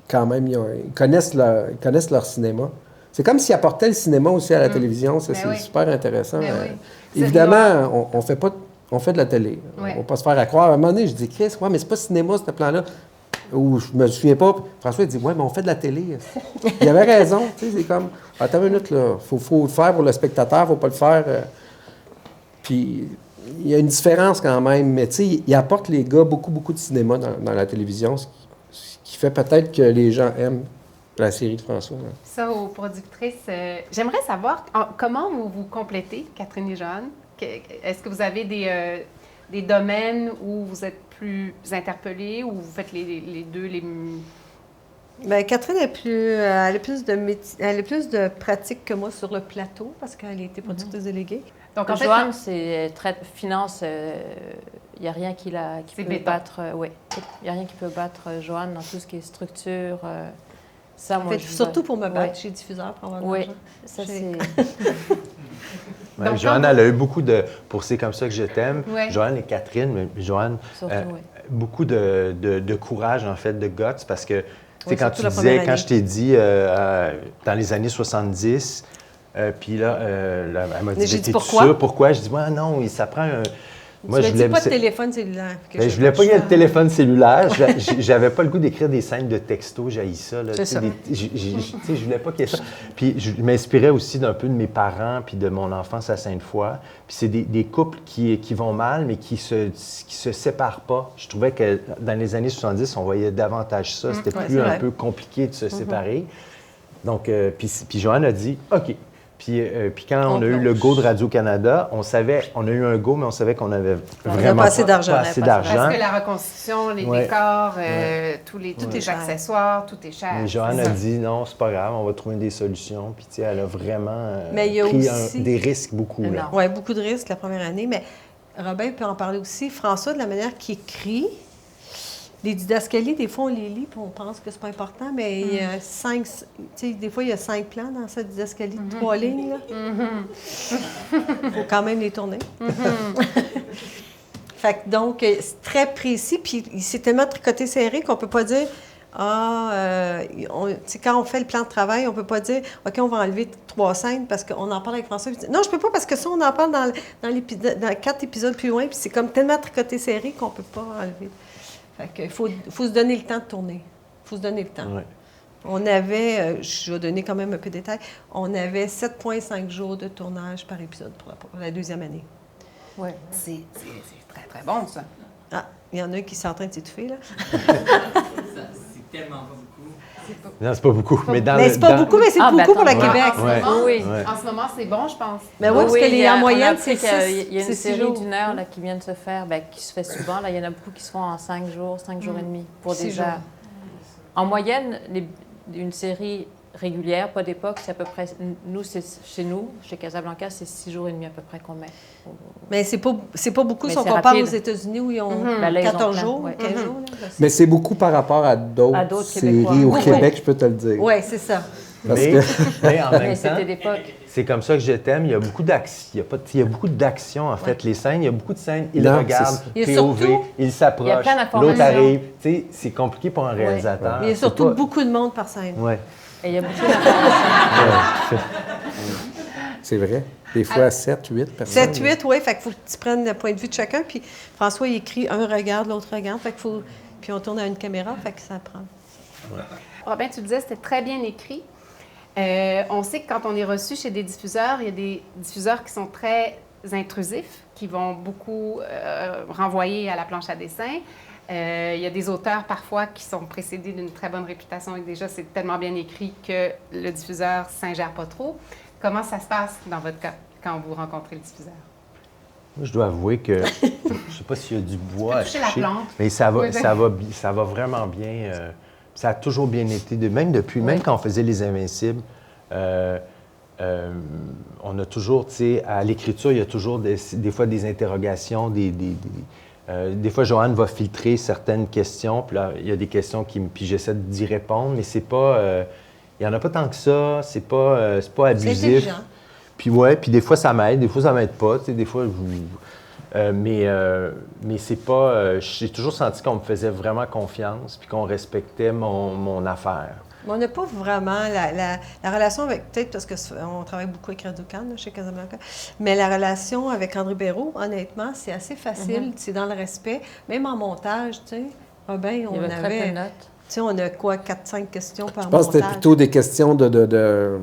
quand même. Ils connaissent leur cinéma. C'est comme s'ils apportaient le cinéma aussi à la télévision. Ça, c'est super intéressant. Évidemment, on fait de la télé. On ne va pas se faire à croire. À un moment donné, je dis, Chris, mais c'est pas cinéma, ce plan-là. Ou je me souviens pas. François, il dit, ouais, mais on fait de la télé. Il avait raison. C'est comme, attends une minute, là. Faut le faire pour le spectateur, il ne faut pas le faire. Puis, il y a une différence quand même. Mais tu sais, il apporte les gars beaucoup de cinéma dans la télévision, ce qui fait peut-être que les gens aiment la série de François. Là. Ça, aux productrices, j'aimerais savoir comment vous complétez, Catherine et Joanne. Est-ce que vous avez des domaines où vous êtes plus interpellés ou vous faites les deux? Bien, Catherine elle a plus de pratique que moi sur le plateau parce qu'elle a été productrice déléguée. Donc, en fait, Joanne, c'est très finance. Il n'y a rien qui peut battre. Oui, il n'y a rien qui peut battre Joanne dans tout ce qui est structure. Ça, moi, surtout pour me battre chez Diffuseur pour avoir de l'argent. Ça, c'est... Ouais, Joanne, elle a eu beaucoup de... Pour C'est comme ça que je t'aime. Ouais. Joanne et Catherine, mais Joanne, beaucoup de courage, en fait, de guts, parce que, tu sais, quand je t'ai dit, dans les années 70, puis là, elle m'a dit, t'es-tu sûr? Pourquoi? Je dis, moi, non, ça prend un... Moi, je voulais pas de téléphone cellulaire. Je voulais pas y avoir de téléphone cellulaire. J'avais pas le goût d'écrire des scènes de texto. J'haïs ça. Là. C'est ça. Je voulais pas qu'il y ait ça. Puis je m'inspirais aussi d'un peu de mes parents puis de mon enfance à Sainte-Foy. Puis c'est des couples qui vont mal, mais qui se séparent pas. Je trouvais que dans les années 70, on voyait davantage ça. C'était plus un peu compliqué de se séparer. Donc, puis Joanne a dit, OK. Puis quand on a eu le go de Radio-Canada, on a eu un go, mais on savait qu'on avait vraiment pas assez d'argent. Parce que la reconstruction, les décors, tous les accessoires, tout est cher. Mais Joanne a dit, non, c'est pas grave, on va trouver des solutions. Puis elle a vraiment pris aussi... des risques beaucoup. Oui, beaucoup de risques la première année, mais Robin peut en parler aussi. François, de la manière qu'il écrit, les didascalies, des fois, on les lit et on pense que c'est pas important, mais il y a 5... Tu sais, des fois, il y a 5 plans dans cette didascalie de 3 lignes, là. Il faut quand même les tourner. Fait que donc, c'est très précis, puis il s'est tellement tricoté serré qu'on peut pas dire quand on fait le plan de travail, on ne peut pas dire, OK, on va enlever 3 scènes parce qu'on en parle avec François. Non, je ne peux pas parce que ça, on en parle dans 4 épisodes plus loin, puis c'est comme tellement tricoté serré qu'on ne peut pas enlever. Fait qu'il faut se donner le temps de tourner. Il faut se donner le temps. Ouais. On avait, je vais donner quand même un peu de détails, on avait 7,5 jours de tournage par épisode pour la deuxième année. Oui. C'est très, très bon, ça. Ah, il y en a un qui sont en train de s'étouffer, là. C'est tellement pas beaucoup. Non, c'est pas beaucoup. Mais c'est pas beaucoup, mais c'est beaucoup pour le Québec. En ce moment, c'est bon, je pense. Mais oui, parce que en moyenne, c'est 6 Il y a une série d'une heure là, qui vient de se faire, qui se fait souvent. Là, il y en a beaucoup qui se font en 5 jours et demi. Pour 6 déjà. jours. En moyenne, une série régulière, pas d'époque, c'est à peu près. Nous, chez Casablanca, c'est 6 jours et demi à peu près qu'on met. Mais c'est pas beaucoup mais si on c'est compare rapide. aux États-Unis où ils ont Ben là, ils ont 14 plein, jours, ouais. 15 jours. Là, Mais c'est beaucoup par rapport à d'autres séries Québécois. au Québec, je peux te le dire. Oui, c'est ça. Parce mais, que- mais en même temps, c'était l'époque. c'est comme ça que je t'aime. Il y a beaucoup d'action. Il y a beaucoup d'action, en fait. Les scènes, il y a beaucoup de scènes. Il Non, regarde, c'est ça. Il y a POV, surtout- il il y a s'approche, plein d'informations. l'autre arrive. Tu sais, c'est compliqué pour un réalisateur. Mais il y a C'est surtout pas- beaucoup de monde par scène. Ouais. Et il y a beaucoup d'informations. C'est vrai. Des fois, 7, 8 personnes. 7, 8, oui. Fait qu'il faut que tu prennes le point de vue de chacun. Puis François, il écrit un regarde, l'autre regarde. Fait qu'il faut... Puis on tourne à une caméra, fait que ça prend. Robin, tu disais, c'était très bien écrit. On sait que quand on est reçu chez des diffuseurs, il y a des diffuseurs qui sont très intrusifs, qui vont beaucoup renvoyer à la planche à dessin. Il y a des auteurs parfois qui sont précédés d'une très bonne réputation et déjà c'est tellement bien écrit que le diffuseur ne s'ingère pas trop. Comment ça se passe dans votre cas quand vous rencontrez le diffuseur? Moi, je dois avouer que je ne sais pas s'il y a du bois à Toucher la toucher, plante. mais ça va, Oui, ça va vraiment bien. Ça a toujours bien été, même quand on faisait Les Invincibles, on a toujours, tu sais, à l'écriture, il y a toujours des fois des interrogations, des fois, Joanne va filtrer certaines questions, puis là, il y a des questions puis j'essaie d'y répondre, mais c'est pas... il n'y en a pas tant que ça, c'est pas abusif. C'est intelligent. Puis des fois, ça m'aide, des fois, ça m'aide pas, tu sais, des fois, mais c'est pas... j'ai toujours senti qu'on me faisait vraiment confiance, puis qu'on respectait mon affaire. Mais on n'a pas vraiment la relation avec, peut-être parce qu'on travaille beaucoup avec Radio-Can là, chez Casablanca, mais la relation avec André Béraud, honnêtement, c'est assez facile, c'est dans le respect. Même en montage, tu sais, Robin, on Il y avait très peu de notes. Tu sais, on a quoi, 4-5 questions par Je pense que c'était montage. plutôt des questions de De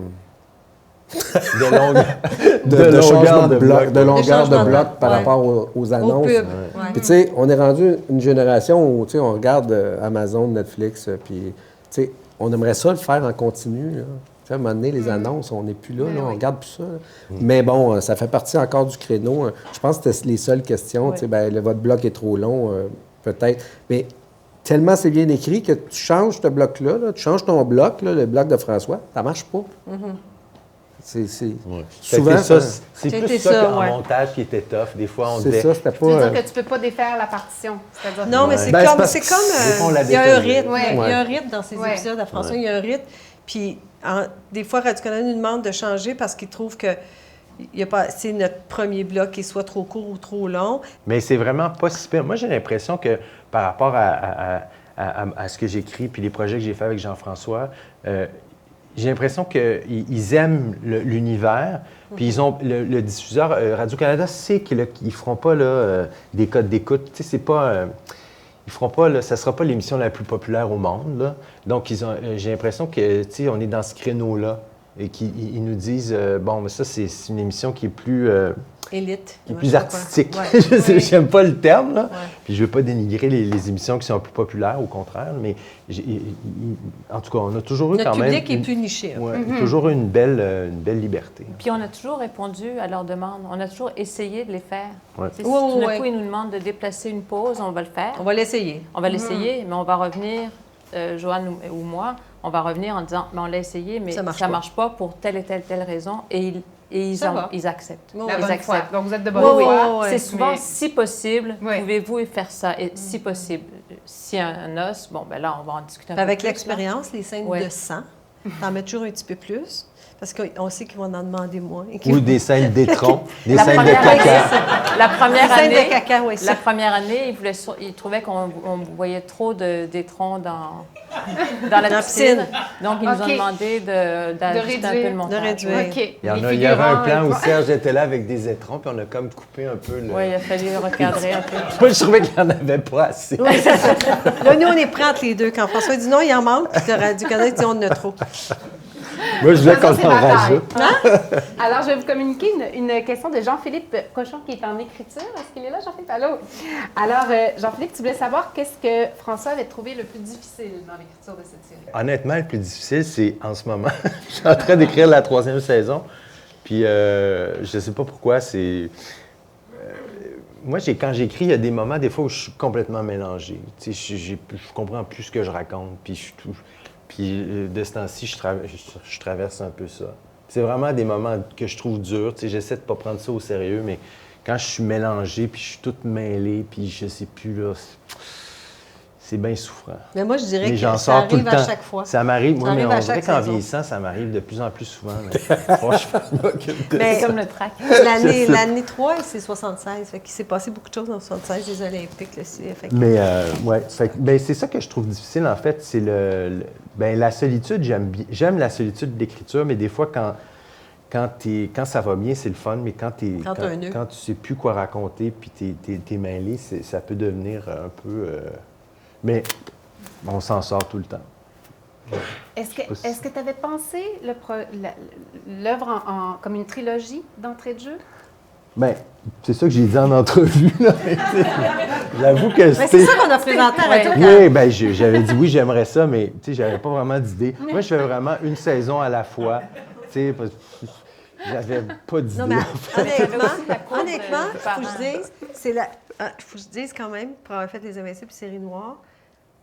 changement de bloc, de longueur de changement de bloc bloc, par ouais. rapport aux annonces. pubs, Puis tu sais, on est rendu une génération où, tu sais, on regarde Amazon, Netflix, puis tu sais, on aimerait ça le faire en continu, là. Tu sais, à un moment donné, les annonces, on n'est plus là, on regarde plus ça. Là. Mais bon, ça fait partie encore du créneau. Je pense que c'était les seules questions. Tu sais, ben, votre bloc est trop long, peut-être. Mais tellement c'est bien écrit que tu changes ce bloc-là, là, tu changes ton bloc, là, le bloc de François, ça marche pas. C'est souvent ça, ça. c'est C'était plus ça, ça qu'en ouais. montage qui était tough. Des fois, on C'est disait... ça, c'était Tu veux pas... dire que tu peux pas défaire la partition? C'est-à-dire Non, mais c'est Ben, comme, c'est c'est parce comme des fois, on la il y a un défaisait. rythme. Ouais. Il y a un rythme dans ces Ouais. épisodes à François, il y a un rythme. Puis des fois, Radio-Canada nous demande de changer parce qu'ils trouvent que il y a pas, c'est notre premier bloc qui est soit trop court ou trop long. Mais c'est vraiment pas si pire. Moi, j'ai l'impression que par rapport à ce que j'écris puis les projets que j'ai faits avec Jean-François, j'ai l'impression qu'ils aiment l'univers. Puis ils ont le diffuseur Radio-Canada sait qu'ils ne feront pas là, des codes d'écoute. Tu sais, c'est pas... ils feront pas, là, ça ne sera pas l'émission la plus populaire au monde. Là. Donc, j'ai l'impression que, tu sais, on est dans ce créneau-là et qu'ils nous disent, bon, mais ça, c'est une émission qui est plus... Élite. qui est Ouais, plus je comprends. artistique. Ouais. J'aime pas le terme, là. Ouais. Puis je veux pas dénigrer les émissions qui sont plus populaires, au contraire, mais en tout cas, on a toujours eu Notre quand même... public est plus niché. Hein. Ouais, toujours eu une belle liberté. Puis on a toujours répondu à leurs demandes. On a toujours essayé de les faire. Ouais. Tu sais, si tout d'un coup, ils nous demandent de déplacer une pause, on va le faire. On va l'essayer. On va l'essayer, mais on va revenir, Joanne ou moi, on va revenir en disant, mais on l'a essayé, mais ça marche pas pour telle et telle raison. Et ils acceptent. La ils bonne acceptent. foi. Donc, vous êtes de bonne Oui, foi. c'est souvent, Mais- si possible, Oui. pouvez-vous faire ça? Et si possible, si un os, bon, ben là, on va en discuter un peu Avec plus, là. l'expérience, les scènes Ouais. de sang, t'en mets toujours un petit peu plus. Parce qu'on sait qu'ils vont en demander moins. Ou des scènes d'étron, des La scènes de première caca. La première Scène année, de caca, oui, ça. la première année, il trouvait qu'on voyait trop d'étrons dans la piscine. Donc, ils nous ont OK. demandé d'ajuster un peu le De montage. réduire. OK. Il y Les avait un figurants plan et où tout. Serge était là avec des étrons, puis on a comme coupé un peu le... Oui, il a fallu recadrer un peu. Moi, je trouvais qu'il n'y en avait pas assez. Oui, c'est ça. Là, nous, on est prêts entre les deux. Quand François dit non, il en manque, puis le Radio-Canada dit on en a trop. Moi, je voulais Ça, qu'on c'est en ma taille. rajoute. Alors, je vais vous communiquer une question de Jean-Philippe Cochon qui est en écriture. Est-ce qu'il est là, Jean-Philippe? Allô? Alors, Jean-Philippe, tu voulais savoir qu'est-ce que François avait trouvé le plus difficile dans l'écriture de cette série? Honnêtement, le plus difficile, c'est en ce moment. Je suis en train d'écrire la 3e saison. Puis, je ne sais pas pourquoi, c'est... Moi, quand j'écris, il y a des moments, des fois, où je suis complètement mélangé. Tu sais, je comprends plus ce que je raconte. Puis de ce temps-ci, je traverse un peu ça. C'est vraiment des moments que je trouve durs. Tu sais, j'essaie de ne pas prendre ça au sérieux, mais quand je suis mélangé, puis je suis toute mêlée, puis je sais plus, là, c'est bien souffrant. Mais moi, je dirais Mais que j'en ça sors tout le arrive à temps. chaque fois. Ça m'arrive, Ça moi, mais arrive à on dirait chaque qu'en saison. vieillissant, ça m'arrive de plus en plus souvent. Mais franchement, je m'occupe de Mais- C'est comme le track. L'année 3, c'est 76. Fait qu'il s'est passé beaucoup de choses en 76, les Olympiques, le CF. Fait que- Mais ouais, c'est ça que je trouve difficile en fait, c'est la solitude. J'aime la solitude d'écriture, mais des fois quand ça va bien, c'est le fun, mais quand tu sais plus quoi raconter puis t'es mêlé, ça peut devenir un peu. Mais on s'en sort tout le temps. Est-ce que tu avais pensé l'œuvre comme une trilogie d'entrée de jeu? Bien, c'est ça que j'ai dit en entrevue. Là. J'avoue que Mais c'est ça qu'on a présenté à Radio Oui, bien, j'avais dit oui, j'aimerais ça, mais tu sais, j'avais pas vraiment d'idée. Moi, je fais vraiment une saison à la fois. Tu sais, j'avais pas d'idée. Non, mais en fait. honnêtement, il faut que je dise quand même, pour avoir fait Les Invincibles série noire,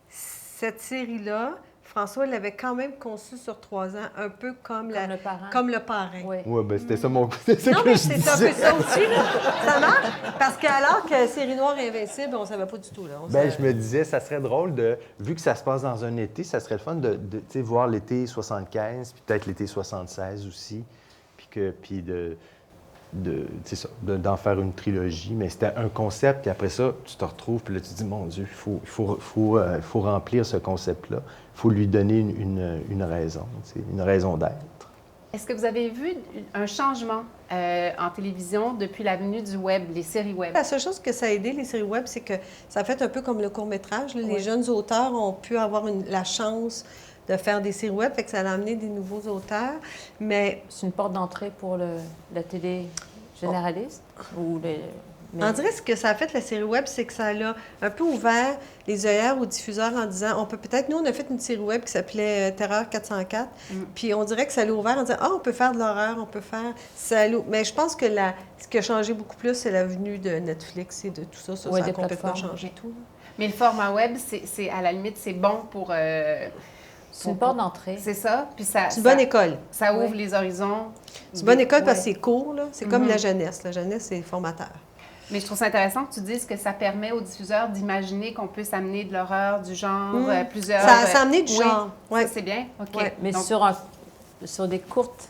cette série-là, François l'avait quand même conçue sur 3 ans, un peu comme le parrain. Oui. Ouais, ben c'était ça mon c'est ça Non, que mais je c'est disais. un peu ça aussi. Là. Ça marche. Parce qu'alors que série noire et Invincible, on ne savait pas du tout. Là. Je me disais, ça serait drôle vu que ça se passe dans un été, ça serait le fun de tu sais, voir l'été 75, puis peut-être l'été 76 aussi, puis d'en faire une trilogie. Mais c'était un concept, puis après ça, tu te retrouves, puis là, tu te dis, mon Dieu, il faut remplir ce concept-là. Il faut lui donner une raison, tu sais, une raison d'être. Est-ce que vous avez vu un changement en télévision depuis la venue du web, les séries web? La seule chose que ça a aidé, les séries web, c'est que ça a fait un peu comme le court-métrage. Là. Les jeunes auteurs ont pu avoir la chance de faire des séries web, fait que ça a amené des nouveaux auteurs. Mais c'est une porte d'entrée pour la télé généraliste? On dirait que ce que ça a fait, la série web, c'est que ça a un peu ouvert les œillères aux diffuseurs en disant, nous, on a fait une série web qui s'appelait Terreur 404, puis on dirait que ça l'a ouvert en disant, on peut faire de l'horreur, on peut faire... Mais je pense que ce qui a changé beaucoup plus, c'est la venue de Netflix et de tout ça. Ça a complètement changé tout. Mais le format web, c'est à la limite, c'est bon pour... c'est une porte d'entrée. C'est ça. Puis c'est une bonne école. Ça ouvre les horizons. C'est une bonne école parce que c'est court, là. C'est comme la jeunesse. La jeunesse, c'est formateur. Mais je trouve ça intéressant que tu dises que ça permet aux diffuseurs d'imaginer qu'on puisse amener de l'horreur, du genre, plusieurs... Ça a amené du genre. Oui, c'est bien. OK. Ouais, mais donc, sur des courtes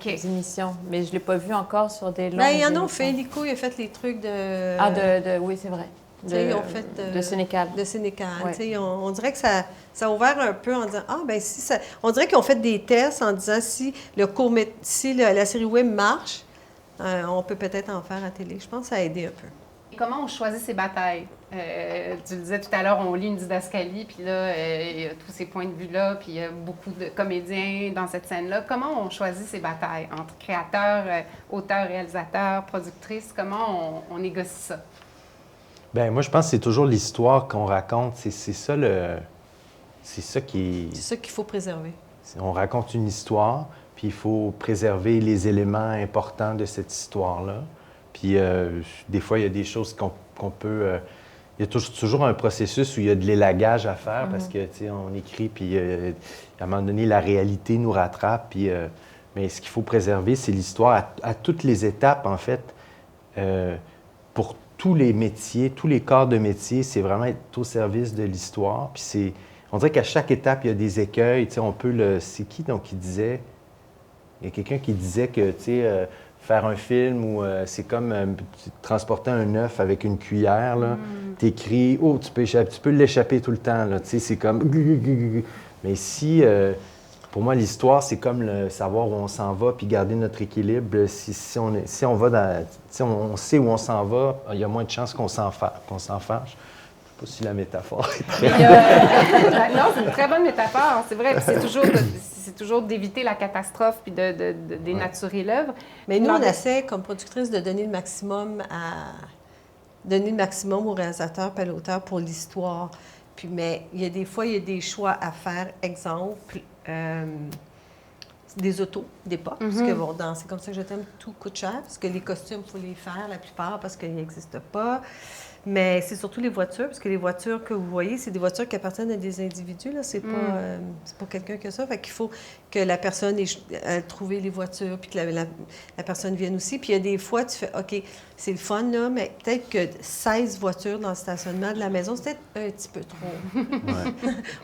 émissions. Mais je ne l'ai pas vu encore sur des longues il y en émissions. a fait. Lico, il a fait les trucs de... oui, c'est vrai. Ils ont fait de Sénécal. De Sénécal. Ouais. On dirait que ça a ouvert un peu en disant, on dirait qu'ils ont fait des tests en disant si la série web marche, on peut peut-être en faire à télé. Je pense que ça a aidé un peu. Et comment on choisit ses batailles? Tu le disais tout à l'heure, on lit une didascalie, puis là, il y a tous ces points de vue-là, puis il y a beaucoup de comédiens dans cette scène-là. Comment on choisit ses batailles entre créateurs, auteurs, réalisateurs, productrices? Comment on négocie ça? Bien, moi, je pense que c'est toujours l'histoire qu'on raconte. C'est ça qui... C'est ça qu'il faut préserver. On raconte une histoire, puis il faut préserver les éléments importants de cette histoire-là. Puis des fois, il y a des choses qu'on peut... il y a toujours un processus où il y a de l'élagage à faire parce que, tu sais, on écrit, puis à un moment donné, la réalité nous rattrape. Puis, mais ce qu'il faut préserver, c'est l'histoire à toutes les étapes, en fait. Pour tous les métiers, tous les corps de métier, c'est vraiment être au service de l'histoire. Puis on dirait qu'à chaque étape, il y a des écueils. Tu sais, c'est qui donc qui disait... Il y a quelqu'un qui disait que, tu sais, faire un film où c'est comme transporter un œuf avec une cuillère. T'écris, tu peux l'échapper tout le temps. Là, c'est comme... Mais si, pour moi, l'histoire, c'est comme savoir où on s'en va puis garder notre équilibre. Si on va dans... on sait où on s'en va, il y a moins de chances qu'on s'en fâche. Je ne sais pas si la métaphore est très... Non, c'est une très bonne métaphore. C'est vrai, c'est toujours d'éviter la catastrophe puis de dénaturer l'œuvre. Mais nous, on essaie, comme productrice, de donner le maximum au réalisateur et à l'auteur pour l'histoire. Puis, mais il y a des fois, il y a des choix à faire. Exemple, des autos d'époque, parce que bon, c'est comme ça que je t'aime, tout coûte cher, parce que les costumes, il faut les faire, la plupart, parce qu'ils n'existent pas. Mais c'est surtout les voitures, parce que les voitures que vous voyez, c'est des voitures qui appartiennent à des individus, là. C'est pas quelqu'un qui a ça. Fait qu'il faut que la personne ait trouvé les voitures, puis que la personne vienne aussi. Puis il y a des fois, tu fais, OK, c'est le fun, là, mais peut-être que 16 voitures dans le stationnement de la maison, c'est peut-être un petit peu trop.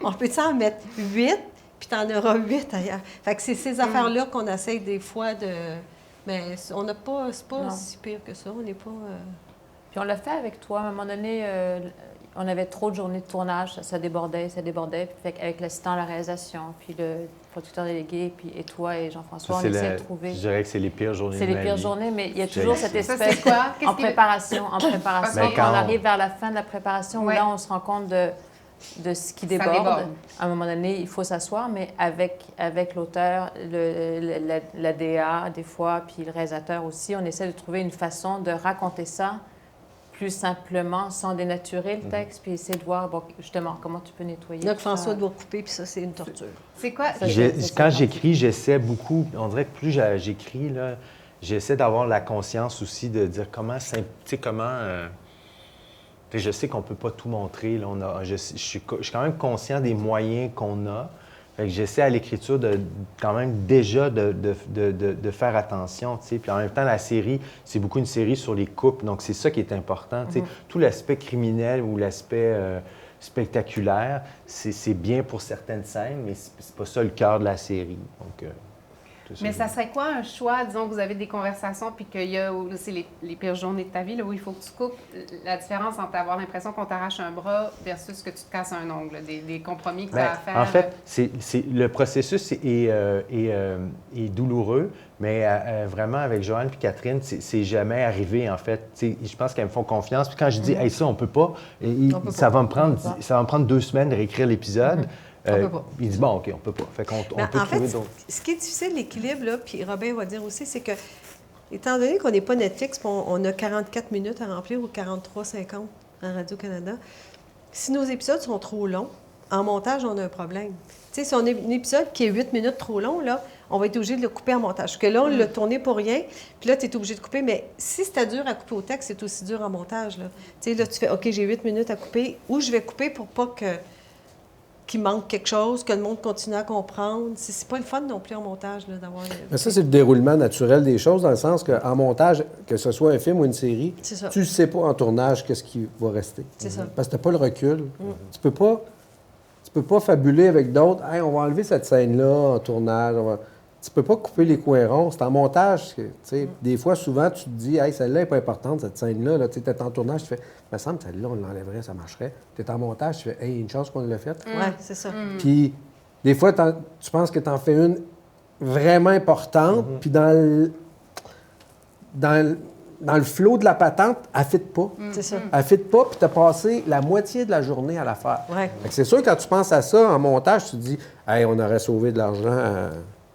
On peut-tu en mettre 8, puis tu en auras 8 ailleurs. Fait que c'est ces affaires-là qu'on essaie des fois de... Mais on n'a pas... C'est pas si pire que ça. On n'est pas... Puis on l'a fait avec toi. À un moment donné, on avait trop de journées de tournage. Ça débordait. Puis avec l'assistant à la réalisation, puis le producteur délégué, puis et toi et Jean-François, on essaie de trouver... Je dirais que c'est les pires journées de ma vie. C'est les pires journées, mais il y a toujours cette espèce... Ça, c'est quoi? En préparation. Quand on arrive vers la fin de la préparation, où là, on se rend compte de ce qui déborde. À un moment donné, il faut s'asseoir, mais avec l'auteur, la DA, des fois, puis le réalisateur aussi, on essaie de trouver une façon de raconter ça plus simplement, sans dénaturer le texte, puis essayer de voir, bon, justement, comment tu peux nettoyer. Donc, François doit couper, puis ça, c'est une torture. C'est quoi? Quand j'écris, j'essaie beaucoup, on dirait que plus j'écris, là, j'essaie d'avoir la conscience aussi de dire comment, tu sais, comment... je sais qu'on ne peut pas tout montrer. Là, je suis quand même conscient des moyens qu'on a. Fait que j'essaie à l'écriture quand même déjà de faire attention. Tu sais. Puis en même temps, la série, c'est beaucoup une série sur les couples. Donc c'est ça qui est important. Tu sais. Tout l'aspect criminel ou l'aspect spectaculaire, c'est bien pour certaines scènes, mais c'est pas ça le cœur de la série. Donc, mais ça serait quoi un choix, disons que vous avez des conversations puis qu'il y a aussi les pires journées de ta vie, là, où il faut que tu coupes, la différence entre avoir l'impression qu'on t'arrache un bras versus que tu te casses un ongle, des compromis que tu as à faire? En fait, le processus est douloureux, mais vraiment avec Joanne puis Catherine, c'est jamais arrivé en fait. T'sais, je pense qu'elles me font confiance. Puis quand je dis hey, ça, on peut pas, ça va me prendre 2 semaines de réécrire l'épisode. Il dit, bon, OK, on peut pas. Fait qu'on peut trouver d'autres. Ce qui est difficile, l'équilibre, là, puis Robin va dire aussi, c'est que, étant donné qu'on n'est pas Netflix, on a 44 minutes à remplir ou 43,50 en Radio-Canada, si nos épisodes sont trop longs, en montage, on a un problème. Tu sais, si on a un épisode qui est 8 minutes trop long, là, on va être obligé de le couper en montage. Parce que là, on l'a tourné pour rien, puis là, tu es obligé de couper. Mais si c'était dur à couper au texte, c'est aussi dur en montage, là. Tu sais, là, tu fais, OK, j'ai 8 minutes à couper, ou je vais couper pour pas qu'il manque quelque chose, que le monde continue à comprendre. C'est pas le fun non plus en montage, là, d'avoir... Mais ça, c'est le déroulement naturel des choses, dans le sens qu'en montage, que ce soit un film ou une série, tu ne sais pas en tournage qu'est-ce qui va rester. C'est ça. Parce que tu n'as pas le recul. Tu peux pas fabuler avec d'autres. Hey, on va enlever cette scène-là en tournage. Tu peux pas couper les coins ronds. C'est en montage. Des fois, souvent, tu te dis, hey, celle-là n'est pas importante, cette scène-là. Là. Tu es en tournage, tu fais, il me semble que celle-là, on l'enlèverait, ça marcherait. Tu es en montage, tu fais, hey, une chance qu'on l'a faite. Oui, c'est ça. Puis, des fois, tu penses que tu en fais une vraiment importante, puis dans le flot de la patente, elle ne fit pas. C'est ça. Elle ne fit pas, puis tu as passé la moitié de la journée à la faire. Ouais. C'est sûr, quand tu penses à ça en montage, tu te dis, hey, on aurait sauvé de l'argent.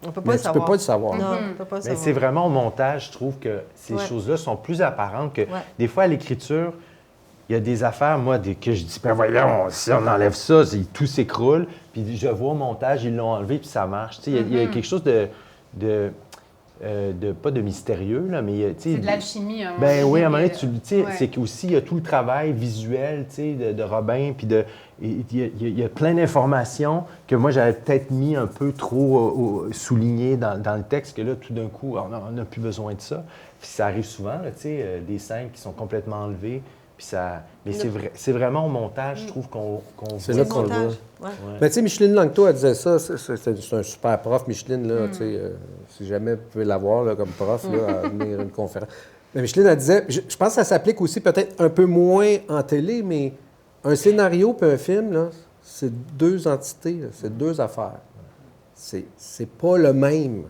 On peut pas mais le tu savoir. peux pas le savoir. Non, on peut pas le Mais savoir. c'est vraiment au montage, je trouve que ces choses-là sont plus apparentes que des fois à l'écriture. Il y a des affaires, moi, que je dis, ben voyons, si on enlève ça, tout s'écroule. Puis je vois au montage, ils l'ont enlevé, puis ça marche. Il y a quelque chose pas de mystérieux, là, mais... C'est de l'alchimie. Ben oui, à un moment donné, c'est qu'aussi, il y a tout le travail visuel de Robin, puis il y a plein d'informations que moi, j'avais peut-être mis un peu trop soulignées dans le texte, que là, tout d'un coup, on n'a plus besoin de ça. Puis ça arrive souvent, là, des scènes qui sont complètement enlevées. Puis ça... Mais c'est vraiment au montage, je trouve, qu'on C'est voit là qu'on le voit. montage. Ouais. Mais tu sais, Micheline Langto, elle disait ça, c'est un super prof, Micheline, là, tu sais, si jamais vous pouvez l'avoir là, comme prof, là, à venir à une conférence. Mais Micheline, elle disait, je pense que ça s'applique aussi peut-être un peu moins en télé, mais un scénario puis un film, là, c'est deux entités, là, c'est deux affaires. C'est pas le même.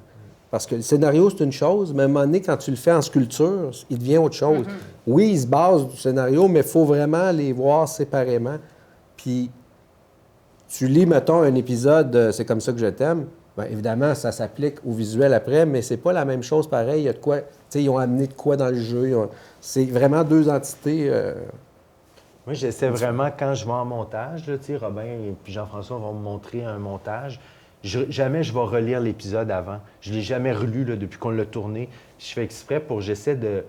Parce que le scénario, c'est une chose, mais à un moment donné, quand tu le fais en sculpture, il devient autre chose. Oui, il se base du scénario, mais il faut vraiment les voir séparément. Puis, tu lis, mettons, un épisode C'est comme ça que je t'aime, bien évidemment, ça s'applique au visuel après, mais c'est pas la même chose pareil. Il y a de quoi... Tu sais, ils ont amené de quoi dans le jeu. C'est vraiment deux entités... Moi, j'essaie vraiment, quand je vais en montage, là, tu sais, Robin et puis Jean-François vont me montrer un montage. Jamais je vais relire l'épisode avant. Je ne l'ai jamais relu là, depuis qu'on l'a tourné. Je fais exprès pour... J'essaie de...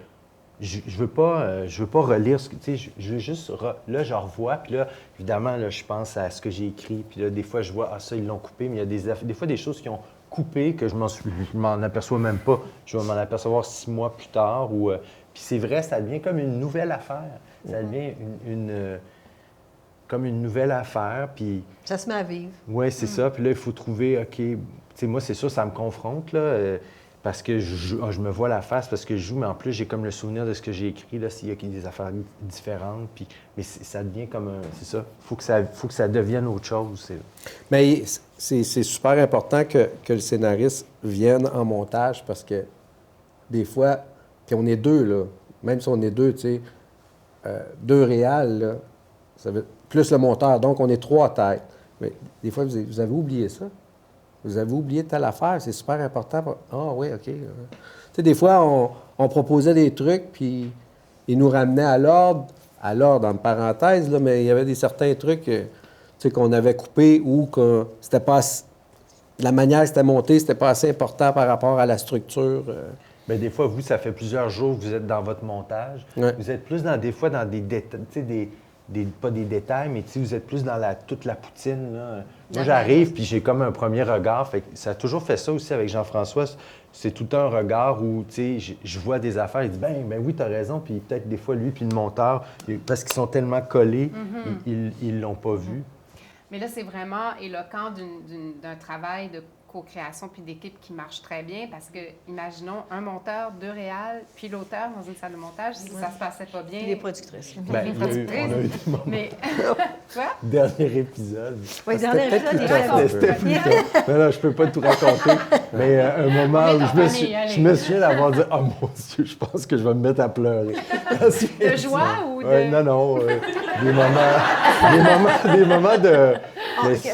Je veux pas relire ce que... Tu sais, je veux juste... Là, je revois, puis là, évidemment, là, je pense à ce que j'ai écrit. Puis là, des fois, je vois, ça, ils l'ont coupé, mais il y a des fois des choses qui ont coupé que je m'en aperçois même pas. Je vais m'en apercevoir 6 mois plus tard. Puis c'est vrai, ça devient comme une nouvelle affaire. Ça devient comme une nouvelle affaire, puis... Ça se met à vivre. Oui, c'est ça. Puis là, il faut trouver, OK... Tu sais, moi, c'est sûr, ça me confronte, là, parce que je me vois la face, parce que je joue, mais en plus, j'ai comme le souvenir de ce que j'ai écrit, là, s'il y a des affaires différentes, puis... Mais ça devient comme un... C'est ça. Faut que ça devienne autre chose. Mais c'est super important que le scénariste vienne en montage, parce que des fois... Puis on est deux, là. Même si on est deux, tu sais, deux réals, là, ça veut... plus le monteur. Donc, on est 3 têtes. Mais des fois, vous avez oublié ça. Vous avez oublié telle affaire. C'est super important. Ah oui, OK. Tu sais, des fois, on proposait des trucs, puis ils nous ramenaient à l'ordre, en parenthèse, là, mais il y avait certains trucs tu sais, qu'on avait coupés ou que c'était pas... La manière que c'était monté, c'était pas assez important par rapport à la structure. Bien, des fois, vous, ça fait plusieurs jours que vous êtes dans votre montage. Ouais. Vous êtes plus des fois dans des détails, tu sais, pas des détails, mais vous êtes plus dans toute la poutine. Là. Moi, j'arrive, puis j'ai comme un premier regard. Fait que ça a toujours fait ça aussi avec Jean-François. C'est tout un regard où, tu sais, je vois des affaires, il dit, ben oui, t'as raison. Puis peut-être des fois, lui, puis le monteur, parce qu'ils sont tellement collés, ils l'ont pas vu. Mais là, c'est vraiment éloquent d'un travail de co-création puis d'équipe qui marche très bien parce que, imaginons, un monteur, 2 réals, puis l'auteur dans une salle de montage, si ça se passait pas bien... Puis les productrices. Bien, on a eu des moments. Mais, quoi? Dernier épisode. Oui, dernier épisode, il raconte. Non, je peux pas tout raconter. Mais un moment où je me souviens d'avoir dit « Oh mon Dieu, je pense que je vais me mettre à pleurer. » De joie ou de... Non, des moments de...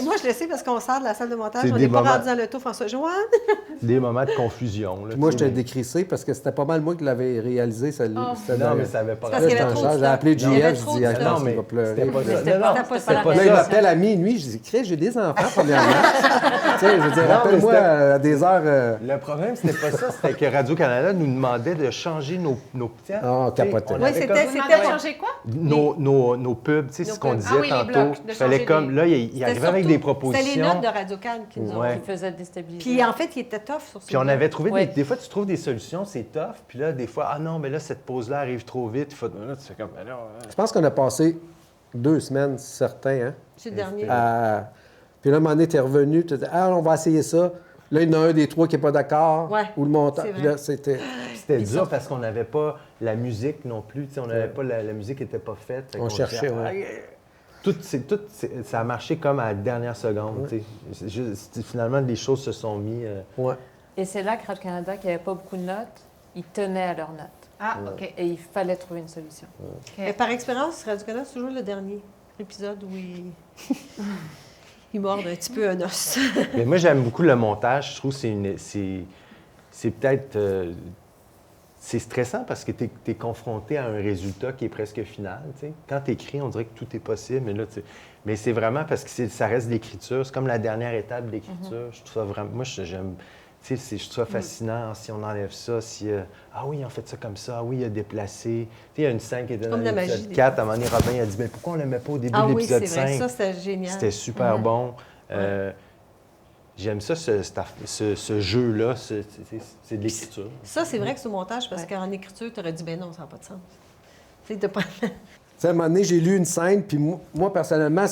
Moi, je le sais parce qu'on sort de la salle de montage. C'est On des n'est pas moments- rendu dans l'auto, François-Joanne. Des moments de confusion. Là, Moi, tu je sais, t'ai décrissé parce que c'était pas mal moi qui l'avais réalisé. C'était Non, mais ça avait pas parce Là, qu'il y j'étais avait en trop de charge. J'ai stock. appelé Il y avait JF, je trop dis, de attends, stock. il va pleurer. c'était pas ça. C'était Non, pas c'était la pas Là, il ça. m'appelle à minuit. Je dis, Chris, j'ai des enfants, premièrement. Tu sais, je veux dire, Non, mais rappelle-moi c'était- à des heures. Le problème, c'était pas ça. C'était que Radio-Canada nous demandait de changer nos petits. Ah, capoté. Oui, c'était... Vous demandez de changer quoi? Nos pubs, tu sais, Nos ce qu'on pubs. disait Ah oui, les tantôt. blocs, de Fallait changer comme... des- Là, il arrivait avec des propositions. C'était les notes de Radio-Can qui nous ont... Ouais. Qui faisait déstabiliser. Puis en fait, il était tough sur Puis on avait trouvé Ouais. des fois, tu trouves des solutions, c'est tough. Puis là, des fois, ah non, mais là, cette pause-là arrive trop vite. Il faut... Là, tu fais comme, ben là, Je pense qu'on a passé 2 semaines, certains, hein. C'est le dernier. Puis là, à un moment donné, tu es revenu, tu as dit, ah, on va essayer ça. Là, il y en a un des 3 qui n'est pas d'accord. Ouais, Ou le montant. c'est Puis vrai. là, c'était. c'était dur parce qu'on n'avait pas la musique non plus. Tu sais, on n'avait pas la musique n'était pas faite. Fait On qu'on cherchait, disait, ouais. Ça a marché comme à la dernière seconde. Tu sais. Finalement, les choses se sont mises. Ouais. Et c'est là que Radio-Canada, qui n'avait pas beaucoup de notes, ils tenaient à leurs notes. Ah, OK. Et il fallait trouver une solution. Mais par expérience, Radio-Canada, c'est toujours le dernier épisode où il morde un petit peu un os. Mais moi, j'aime beaucoup le montage. Je trouve que c'est peut-être... c'est stressant parce que tu es confronté à un résultat qui est presque final. Tu sais. Quand tu écris, on dirait que tout est possible. Mais là, mais c'est vraiment parce que ça reste l'écriture. C'est comme la dernière étape de l'écriture. Je trouve ça vraiment... Moi, j'aime... Tu sais, je trouve ça fascinant si on enlève ça, si... ah oui, on fait ça comme ça. Ah oui, il a déplacé. Tu sais, il y a une scène qui était dans Comme la l'épisode magie, 4. À un moment donné, Robin il a dit, mais pourquoi on ne le met pas au début Ah de oui, l'épisode c'est vrai. 5? Ça, c'était génial. C'était super bon. J'aime ça, ce jeu-là. C'est de l'écriture. Ça, c'est vrai que c'est au montage, parce qu'en écriture, tu aurais dit, ben non, ça n'a pas de sens. Tu sais, t'as pas... sais, à un moment donné, j'ai lu une scène, puis moi personnellement,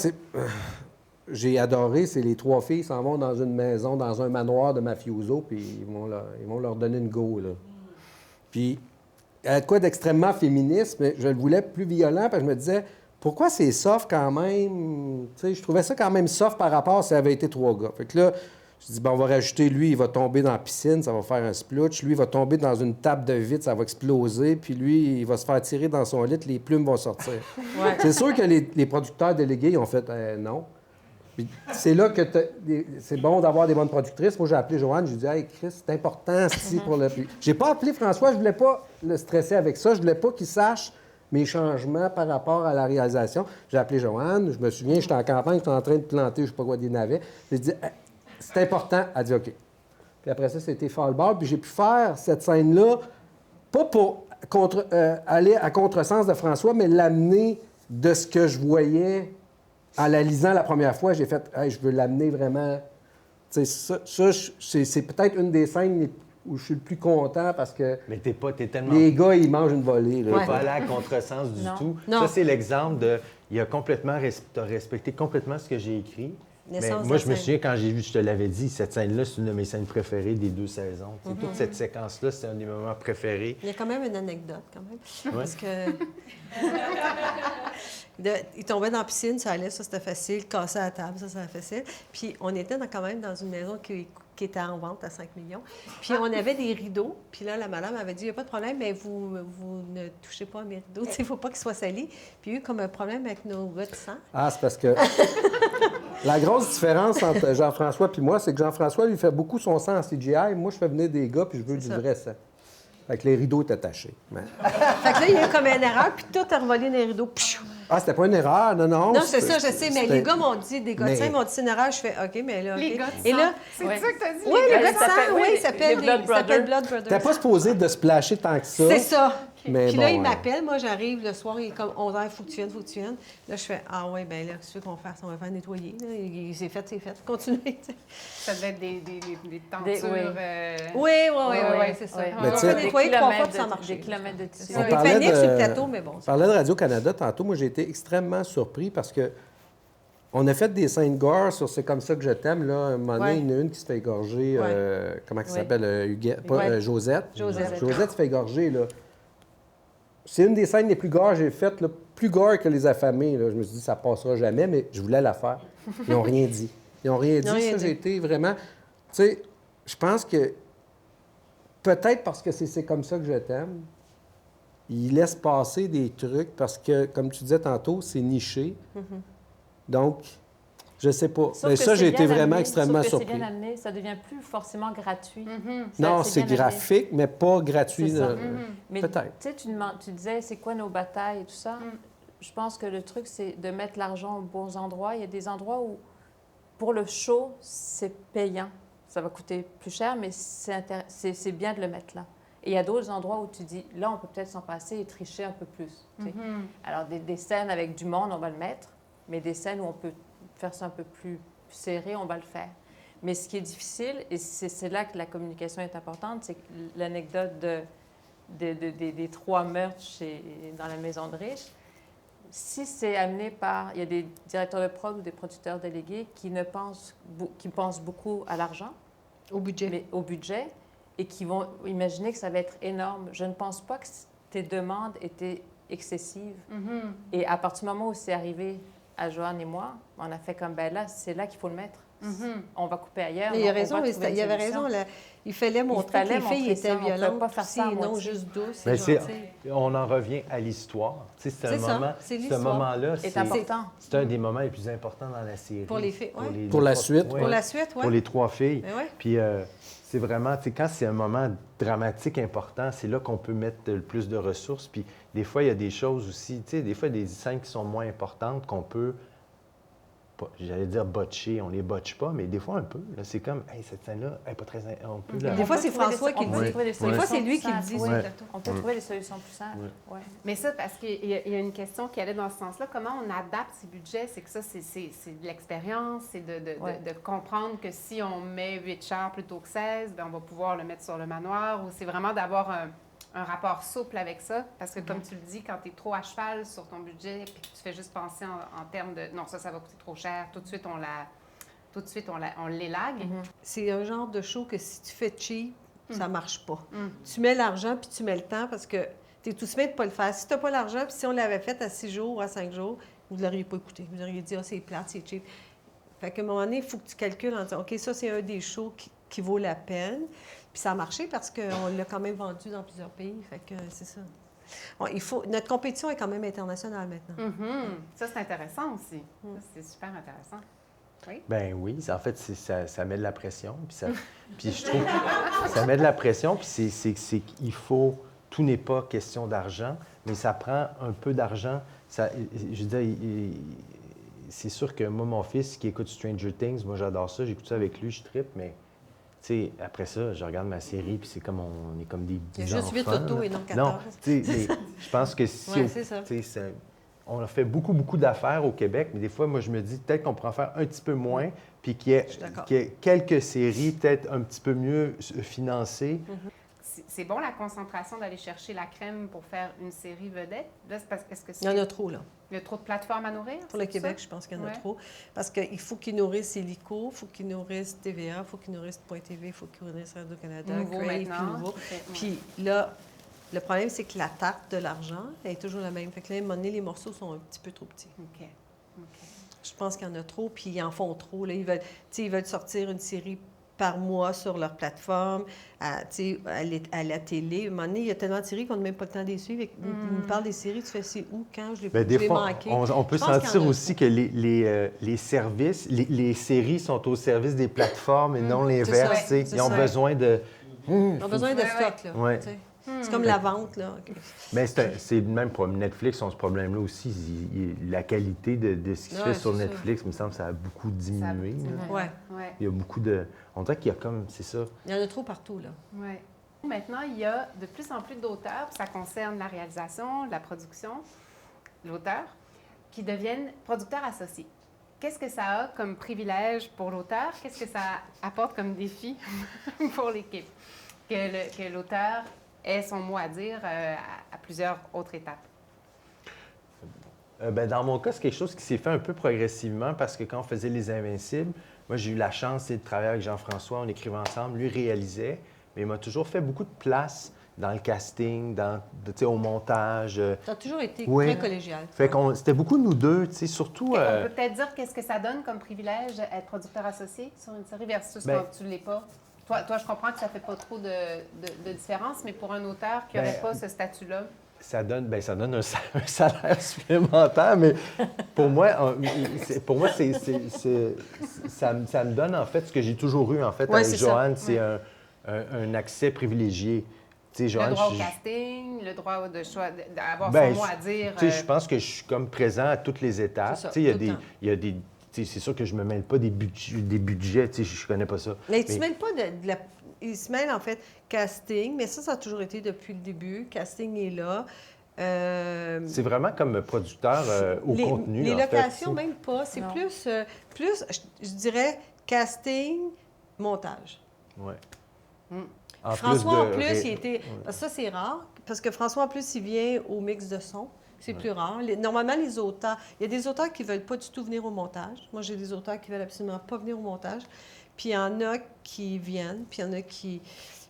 j'ai adoré, c'est les 3 filles s'en vont dans une maison, dans un manoir de mafioso, puis ils vont leur donner une go, là. Puis, il y a de quoi d'extrêmement féministe, mais je le voulais plus violent, parce que je me disais, pourquoi c'est soft quand même? Tu sais, je trouvais ça quand même soft par rapport à si ça avait été 3 gars. Fait que là, je dis, on va rajouter, lui, il va tomber dans la piscine, ça va faire un splutch. Lui, il va tomber dans une table de vitre, ça va exploser. Puis lui, il va se faire tirer dans son lit, les plumes vont sortir. Ouais. C'est sûr que les producteurs délégués, ils ont fait non. Puis c'est là que c'est bon d'avoir des bonnes productrices. Moi, j'ai appelé Joanne, j'ai dit, hey, Chris, c'est important, pour le. J'ai pas appelé François, je voulais pas le stresser avec ça. Je voulais pas qu'il sache mes changements par rapport à la réalisation. J'ai appelé Joanne, je me souviens, j'étais en campagne, j'étais en train de planter, je sais pas quoi, des navets. J'ai dit, hey, c'est important. Elle a dit OK. Puis après ça, c'était fall ball. Puis j'ai pu faire cette scène-là, pas pour aller à contresens de François, mais l'amener de ce que je voyais en la lisant la première fois. J'ai fait, hey, je veux l'amener vraiment. Tu sais, c'est peut-être une des scènes où je suis le plus content parce que. Mais t'es tellement. Les gars, ils mangent une volée. Là. T'es pas allé à contresens du tout. Non. Ça, c'est l'exemple de. Il a complètement t'as respecté complètement ce que j'ai écrit. Mais moi, je me souviens, quand j'ai vu, je te l'avais dit, cette scène-là, c'est une de mes scènes préférées des 2 saisons. Toute cette séquence-là, c'est un des moments préférés. Il y a quand même une anecdote, quand même. Ouais. Parce que... il tombait dans la piscine, ça allait, ça c'était facile. Casser la table, ça c'était facile. Puis on était quand même dans une maison qui était en vente à 5 millions. Puis on avait des rideaux. Puis là, la madame avait dit, il n'y a pas de problème, mais vous ne touchez pas à mes rideaux. Il ne faut pas qu'ils soient salis. Puis il y a eu comme un problème avec nos gars de sang. Ah, c'est parce que la grosse différence entre Jean-François et moi, c'est que Jean-François, lui, fait beaucoup son sang en CGI. Moi, je fais venir des gars, puis je veux du vrai sang. Fait que les rideaux étaient tachés. Mais... Fait que là, il y a eu comme une erreur, puis tout a revolé dans les rideaux. Pfiou! Ah, c'était pas une erreur, non. Non, c'est ça, je sais, mais les gars m'ont dit, des gars de sang m'ont dit c'est une erreur. Je fais OK, mais là. Les gars de sang. Et là, c'est ça que t'as dit? Oui, les gars de sang, oui, les ils s'appellent Blood Brothers. Blood Brothers. T'es pas supposé de splasher tant que ça. C'est ça. Mais Puis bon, là, il m'appelle, moi j'arrive le soir, il est comme 11h, il faut que tu viennes. Là, je fais ah ouais, ben là, qu'est-ce que tu veux qu'on fasse? On va faire nettoyer. Là. C'est fait, continuez. Ça devait être des tentures. Oui, c'est ça. Ouais. On va faire nettoyer 3 fois, puis ça marche. Des kilomètres de tissu. On panique sur le plateau, mais bon. On parlait de Radio-Canada tantôt. Moi, j'ai été extrêmement surpris parce que on a fait des scènes gore sur C'est comme ça que je t'aime. Là, un moment donné, il y en a une qui se fait égorger. Comment elle s'appelle? Josette. Josette se fait égorger, là. C'est une des scènes les plus gore que j'ai faites, là, plus gore que Les Affamés. Là. Je me suis dit, ça passera jamais, mais je voulais la faire. Ils n'ont rien dit. Ils n'ont rien dit. Ça, j'ai été vraiment... Tu sais, je pense que peut-être parce que c'est comme ça que je t'aime, ils laissent passer des trucs parce que, comme tu disais tantôt, c'est niché. Donc, je sais pas. Mais ça, j'ai été vraiment extrêmement surpris. C'est bien amené, ça devient plus forcément gratuit. Non, c'est graphique, mais pas gratuit. Mais peut-être. Tu sais, tu disais, c'est quoi nos batailles et tout ça. Je pense que le truc, c'est de mettre l'argent aux bons endroits. Il y a des endroits où, pour le show, c'est payant. Ça va coûter plus cher, mais c'est bien de le mettre là. Et il y a d'autres endroits où tu dis, là, on peut peut-être s'en passer et tricher un peu plus. Alors, des scènes avec du monde, on va le mettre, mais des scènes où on peut faire ça un peu plus serré, on va le faire. Mais ce qui est difficile, et c'est là que la communication est importante, c'est l'anecdote des 3 meurtres dans la maison de riche. Si c'est amené par... Il y a des directeurs de prod ou des producteurs délégués qui pensent beaucoup à l'argent. Au budget. Mais au budget, et qui vont imaginer que ça va être énorme. Je ne pense pas que tes demandes étaient excessives. Et à partir du moment où c'est arrivé à Joanne et moi, on a fait comme, ben là, c'est là qu'il faut le mettre. On va couper ailleurs. Il avait raison. Il fallait montrer que les filles étaient violentes. On ne peut pas faire ça et non juste douces. On en revient à l'histoire. C'est un moment. Ce moment-là, c'est important. C'est un des moments les plus importants dans la série. Pour les filles, pour la suite. Pour la suite, oui. Pour les 3 filles. Puis c'est vraiment, quand c'est un moment dramatique important, c'est là qu'on peut mettre le plus de ressources. Puis des fois, il y a des choses aussi, des fois, des scènes qui sont moins importantes qu'on peut, j'allais dire botcher, on les botche pas, mais des fois un peu. C'est comme, hey, cette scène-là, elle n'est pas très... On peut des fois, c'est François qui le dit. Des fois, c'est lui qui le dit. On peut trouver des solutions plus simples. Mais ça, parce qu'il y a une question qui allait dans ce sens-là. Comment on adapte ces budgets? C'est que ça, c'est de l'expérience, c'est de comprendre que si on met 8 chars plutôt que 16, bien, on va pouvoir le mettre sur le manoir, ou c'est vraiment d'avoir un rapport souple avec ça, parce que comme tu le dis, quand tu es trop à cheval sur ton budget, puis que tu fais juste penser en termes de « non, ça va coûter trop cher », tout de suite, on l'élague. C'est un genre de show que si tu fais cheap, ça marche pas. Tu mets l'argent puis tu mets le temps parce que tu es tout semaine de pas le faire. Si tu n'as pas l'argent, puis si on l'avait fait à 6 jours ou à 5 jours, vous ne l'auriez pas écouté. Vous auriez dit « ah, c'est plate, c'est cheap ». Fait qu'à un moment donné, il faut que tu calcules en disant « OK, ça, c'est un des shows qui vaut la peine ». Puis ça a marché parce qu'on l'a quand même vendu dans plusieurs pays. Fait que c'est ça. Bon, notre compétition est quand même internationale maintenant. Ça, c'est intéressant aussi. Ça, c'est super intéressant. Oui? Ben oui, en fait, ça met de la pression. Puis je trouve que ça met de la pression, puis c'est qu'il faut... Tout n'est pas question d'argent, mais ça prend un peu d'argent. Je veux dire, c'est sûr que moi, mon fils qui écoute Stranger Things, moi, j'adore ça, j'écoute ça avec lui, je trippe, mais... Tu sais, après ça, je regarde ma série, puis c'est comme on est comme des Il y a juste 8 autos et non 14. Non, tu sais, je pense que si... c'est ça. On a fait beaucoup, beaucoup d'affaires au Québec, mais des fois, moi, je me dis peut-être qu'on pourrait en faire un petit peu moins, puis qu'il y ait quelques séries peut-être un petit peu mieux financées. C'est bon, la concentration d'aller chercher la crème pour faire une série vedette? Là, il y en a trop, là. Il y a trop de plateformes à nourrir? Pour le Québec, je pense qu'il y en a trop. Parce qu'il faut qu'ils nourrissent Illico, il faut qu'ils nourrissent TVA, il faut qu'ils nourrissent Point TV, il faut qu'ils nourrissent Radio-Canada, Crave, puis Nouveau. Puis là, le problème, c'est que la tarte de l'argent, elle est toujours la même. Fait que là, à un moment donné, les morceaux sont un petit peu trop petits. OK. Je pense qu'il y en a trop, puis ils en font trop. Là. Ils veulent sortir une série par mois sur leur plateforme, à la télé. À un moment donné, il y a tellement de séries qu'on n'a même pas le temps de les suivre. Ils nous parlent des séries, tu fais c'est où, quand, je l'ai manqué. On peut sentir aussi que les services, les séries sont au service des plateformes et non l'inverse. Ils ont besoin de... Ils ont besoin de stock, là. Ouais. C'est comme la vente, là. Mais c'est même pour Netflix, ont ce problème-là aussi. La qualité de ce qui se fait sur Netflix, il me semble que ça a beaucoup diminué. Il y a beaucoup de... On dirait qu'il y a comme... C'est ça. Il y en a trop partout, là. Oui. Maintenant, il y a de plus en plus d'auteurs, puis ça concerne la réalisation, la production, l'auteur, qui deviennent producteurs associés. Qu'est-ce que ça a comme privilège pour l'auteur? Qu'est-ce que ça apporte comme défi pour l'équipe? Que l'auteur ait son mot à dire à plusieurs autres étapes? Dans mon cas, c'est quelque chose qui s'est fait un peu progressivement parce que quand on faisait Les Invincibles, moi, j'ai eu la chance de travailler avec Jean-François, on écrivait ensemble, lui réalisait, mais il m'a toujours fait beaucoup de place dans le casting, au montage. Ça a toujours été très collégial. Fait c'était beaucoup nous deux, surtout... On peut peut-être dire qu'est-ce que ça donne comme privilège être producteur associé sur une série versus quand tu ne l'es pas? Toi, je comprends que ça ne fait pas trop de différence, mais pour un auteur qui n'aurait pas ce statut-là... Ça donne un salaire supplémentaire, mais pour moi, ça me donne en fait ce que j'ai toujours eu en fait avec Joanne, c'est un accès privilégié. Joanne, le droit au casting, le droit d'avoir son mot à dire. Je pense que je suis comme présent à toutes les étapes. C'est sûr que je ne me mêle pas des budgets, je ne connais pas ça. Mais tu ne mêles pas de la... Il se mêle, en fait, casting, mais ça a toujours été depuis le début. Casting est là. C'est vraiment comme producteur au contenu, les en locations, fait. même pas. C'est plus, je dirais, casting, montage. Oui. François, en plus, il était... Ça, c'est rare, parce que François, en plus, il vient au mix de son. C'est plus rare. Normalement, les auteurs... Il y a des auteurs qui ne veulent pas du tout venir au montage. Moi, j'ai des auteurs qui ne veulent absolument pas venir au montage. Puis il y en a qui viennent, puis il y en a qui...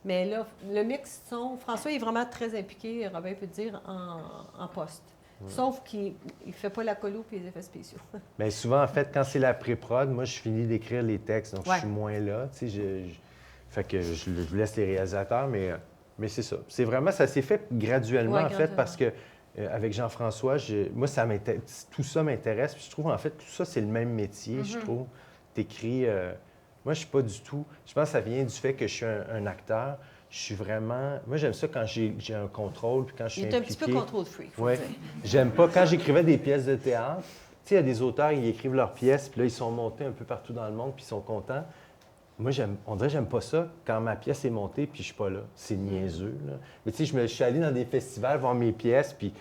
Mais là, le mix son... François est vraiment très impliqué, Robin peut dire, en poste. Sauf qu'il ne fait pas la colo puis les effets spéciaux. Bien, souvent, en fait, quand c'est la pré-prod, moi, je finis d'écrire les textes, donc je suis moins là. Fait que je vous laisse les réalisateurs, mais c'est ça. C'est vraiment... Ça s'est fait graduellement, en fait, parce que avec Jean-François, moi, tout ça m'intéresse. Puis je trouve, en fait, tout ça, c'est le même métier, je trouve. T'écris... moi, je suis pas du tout... Je pense que ça vient du fait que je suis un acteur. Je suis vraiment... Moi, j'aime ça quand j'ai un contrôle, puis quand je suis impliqué. Il est un petit peu contrôle freak, faut dire. J'aime pas... Quand j'écrivais des pièces de théâtre, tu sais, il y a des auteurs, ils écrivent leurs pièces, puis là, ils sont montés un peu partout dans le monde, puis ils sont contents. Moi, on dirait que j'aime pas ça quand ma pièce est montée puis je suis pas là. C'est niaiseux, là. Mais tu sais, je suis allé dans des festivals voir mes pièces puis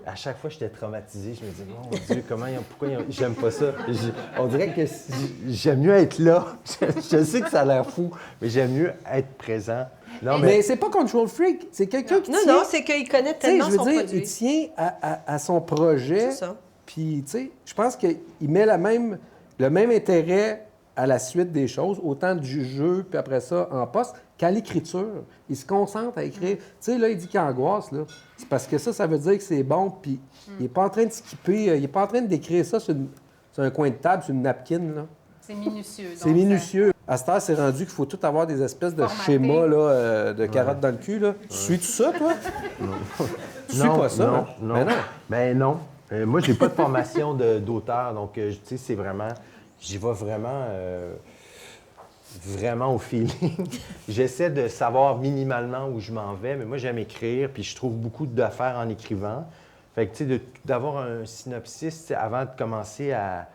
à chaque fois, j'étais traumatisé. Je me disais, mon Dieu, pourquoi j'aime pas ça? On dirait que j'aime mieux être là. Je sais que ça a l'air fou, mais j'aime mieux être présent. Non, Mais c'est pas Control Freak, c'est quelqu'un qui tient... Non, c'est qu'il connaît Tu sais, tellement je veux son dire, produit. il tient à son projet. C'est ça. Puis, tu sais, je pense qu'il met le même intérêt à la suite des choses, autant du jeu, puis après ça, en poste, qu'à l'écriture. Il se concentre à écrire. Tu sais, là, il dit qu'il angoisse, là. C'est parce que ça veut dire que c'est bon, puis il n'est pas en train de skipper, il n'est pas en train d'écrire ça sur un coin de table, sur une napkin, là. C'est minutieux. C'est minutieux. À cette heure, c'est rendu qu'il faut tout avoir des espèces de Formaté. schémas là, de carottes dans le cul. Là. Suis-tu ça, toi? Tu suis pas ça? Non, hein? non. Ben non. Ben non. Moi, j'ai pas de formation d'auteur, donc, tu sais, c'est vraiment... J'y vais vraiment au feeling. J'essaie de savoir minimalement où je m'en vais, mais moi, j'aime écrire, puis je trouve beaucoup d'affaires en écrivant. Fait que, tu sais, d'avoir un synopsis, tu sais, avant de commencer à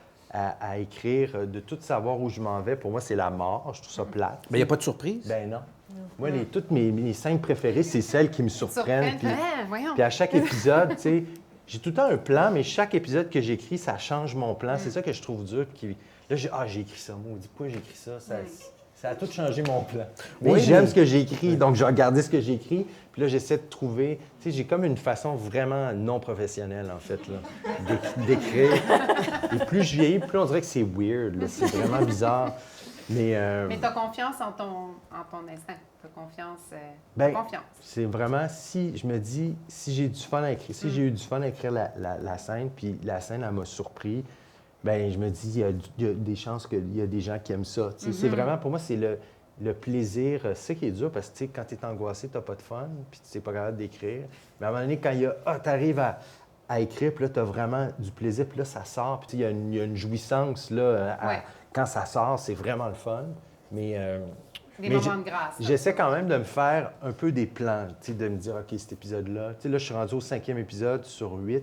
écrire, de tout savoir où je m'en vais, pour moi, c'est la mort. Je trouve ça plate. Mais il n'y a pas de surprise? Ben non. Moi, toutes mes scènes préférées, c'est celles qui me surprennent. Puis, voyons. puis à chaque épisode, tu sais, j'ai tout le temps un plan, mais chaque épisode que j'écris, ça change mon plan. C'est ça que je trouve dur. Là, j'ai écrit ça. Moi, pourquoi j'ai écrit ça? Ça a tout changé mon plan. Mais j'aime ce que j'ai écrit, donc je regardais ce que j'ai écrit. Puis là, j'essaie de trouver... Tu sais, j'ai comme une façon vraiment non professionnelle, en fait, là, d'écrire. Et plus je vieillis, plus on dirait que c'est weird. Là. C'est vraiment bizarre. Mais tu as confiance en ton instinct. Tu as confiance. Confiance. C'est vraiment, si je me dis, si j'ai du fun à écrire, si j'ai eu du fun à écrire la scène, puis la scène, elle m'a surpris, ben je me dis, il y a des chances qu'il y a des gens qui aiment ça. C'est vraiment, pour moi, c'est le plaisir. C'est ça qui est dur, parce que quand tu es angoissé, tu n'as pas de fun, puis tu n'es pas capable d'écrire. Mais à un moment donné, quand tu arrives à écrire, puis là, tu as vraiment du plaisir, puis là, ça sort, puis il y a une jouissance, là, quand ça sort, c'est vraiment le fun. Mais moments de grâce. J'essaie quand même de me faire un peu des plans, de me dire, OK, cet épisode-là. Là, je suis rendu au 5e épisode sur 8.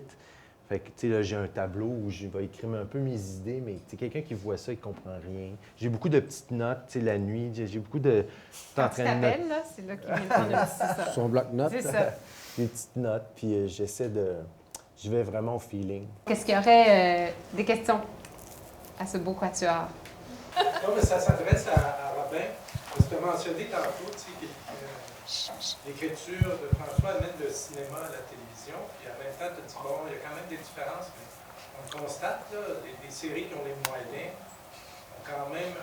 Fait que, là, j'ai un tableau où je vais écrire un peu mes idées, mais quelqu'un qui voit ça, il comprend rien. J'ai beaucoup de petites notes, la nuit. J'ai beaucoup de... Quand tu t'appelles, là, c'est là qu'il vient de prendre ça. Son bloc-notes. C'est ça. Des petites notes, puis j'essaie de... Je vais vraiment au feeling. Qu'est-ce qu'il y aurait des questions à ce beau quatuor? Non, mais ça s'adresse à Robin. Parce que tu as mentionné tantôt, tu sais, l'écriture de François amène le cinéma à la télévision. Puis en même temps, tu as dit, bon, il y a quand même des différences. Mais on constate, là, les séries qui ont les moyens ont quand même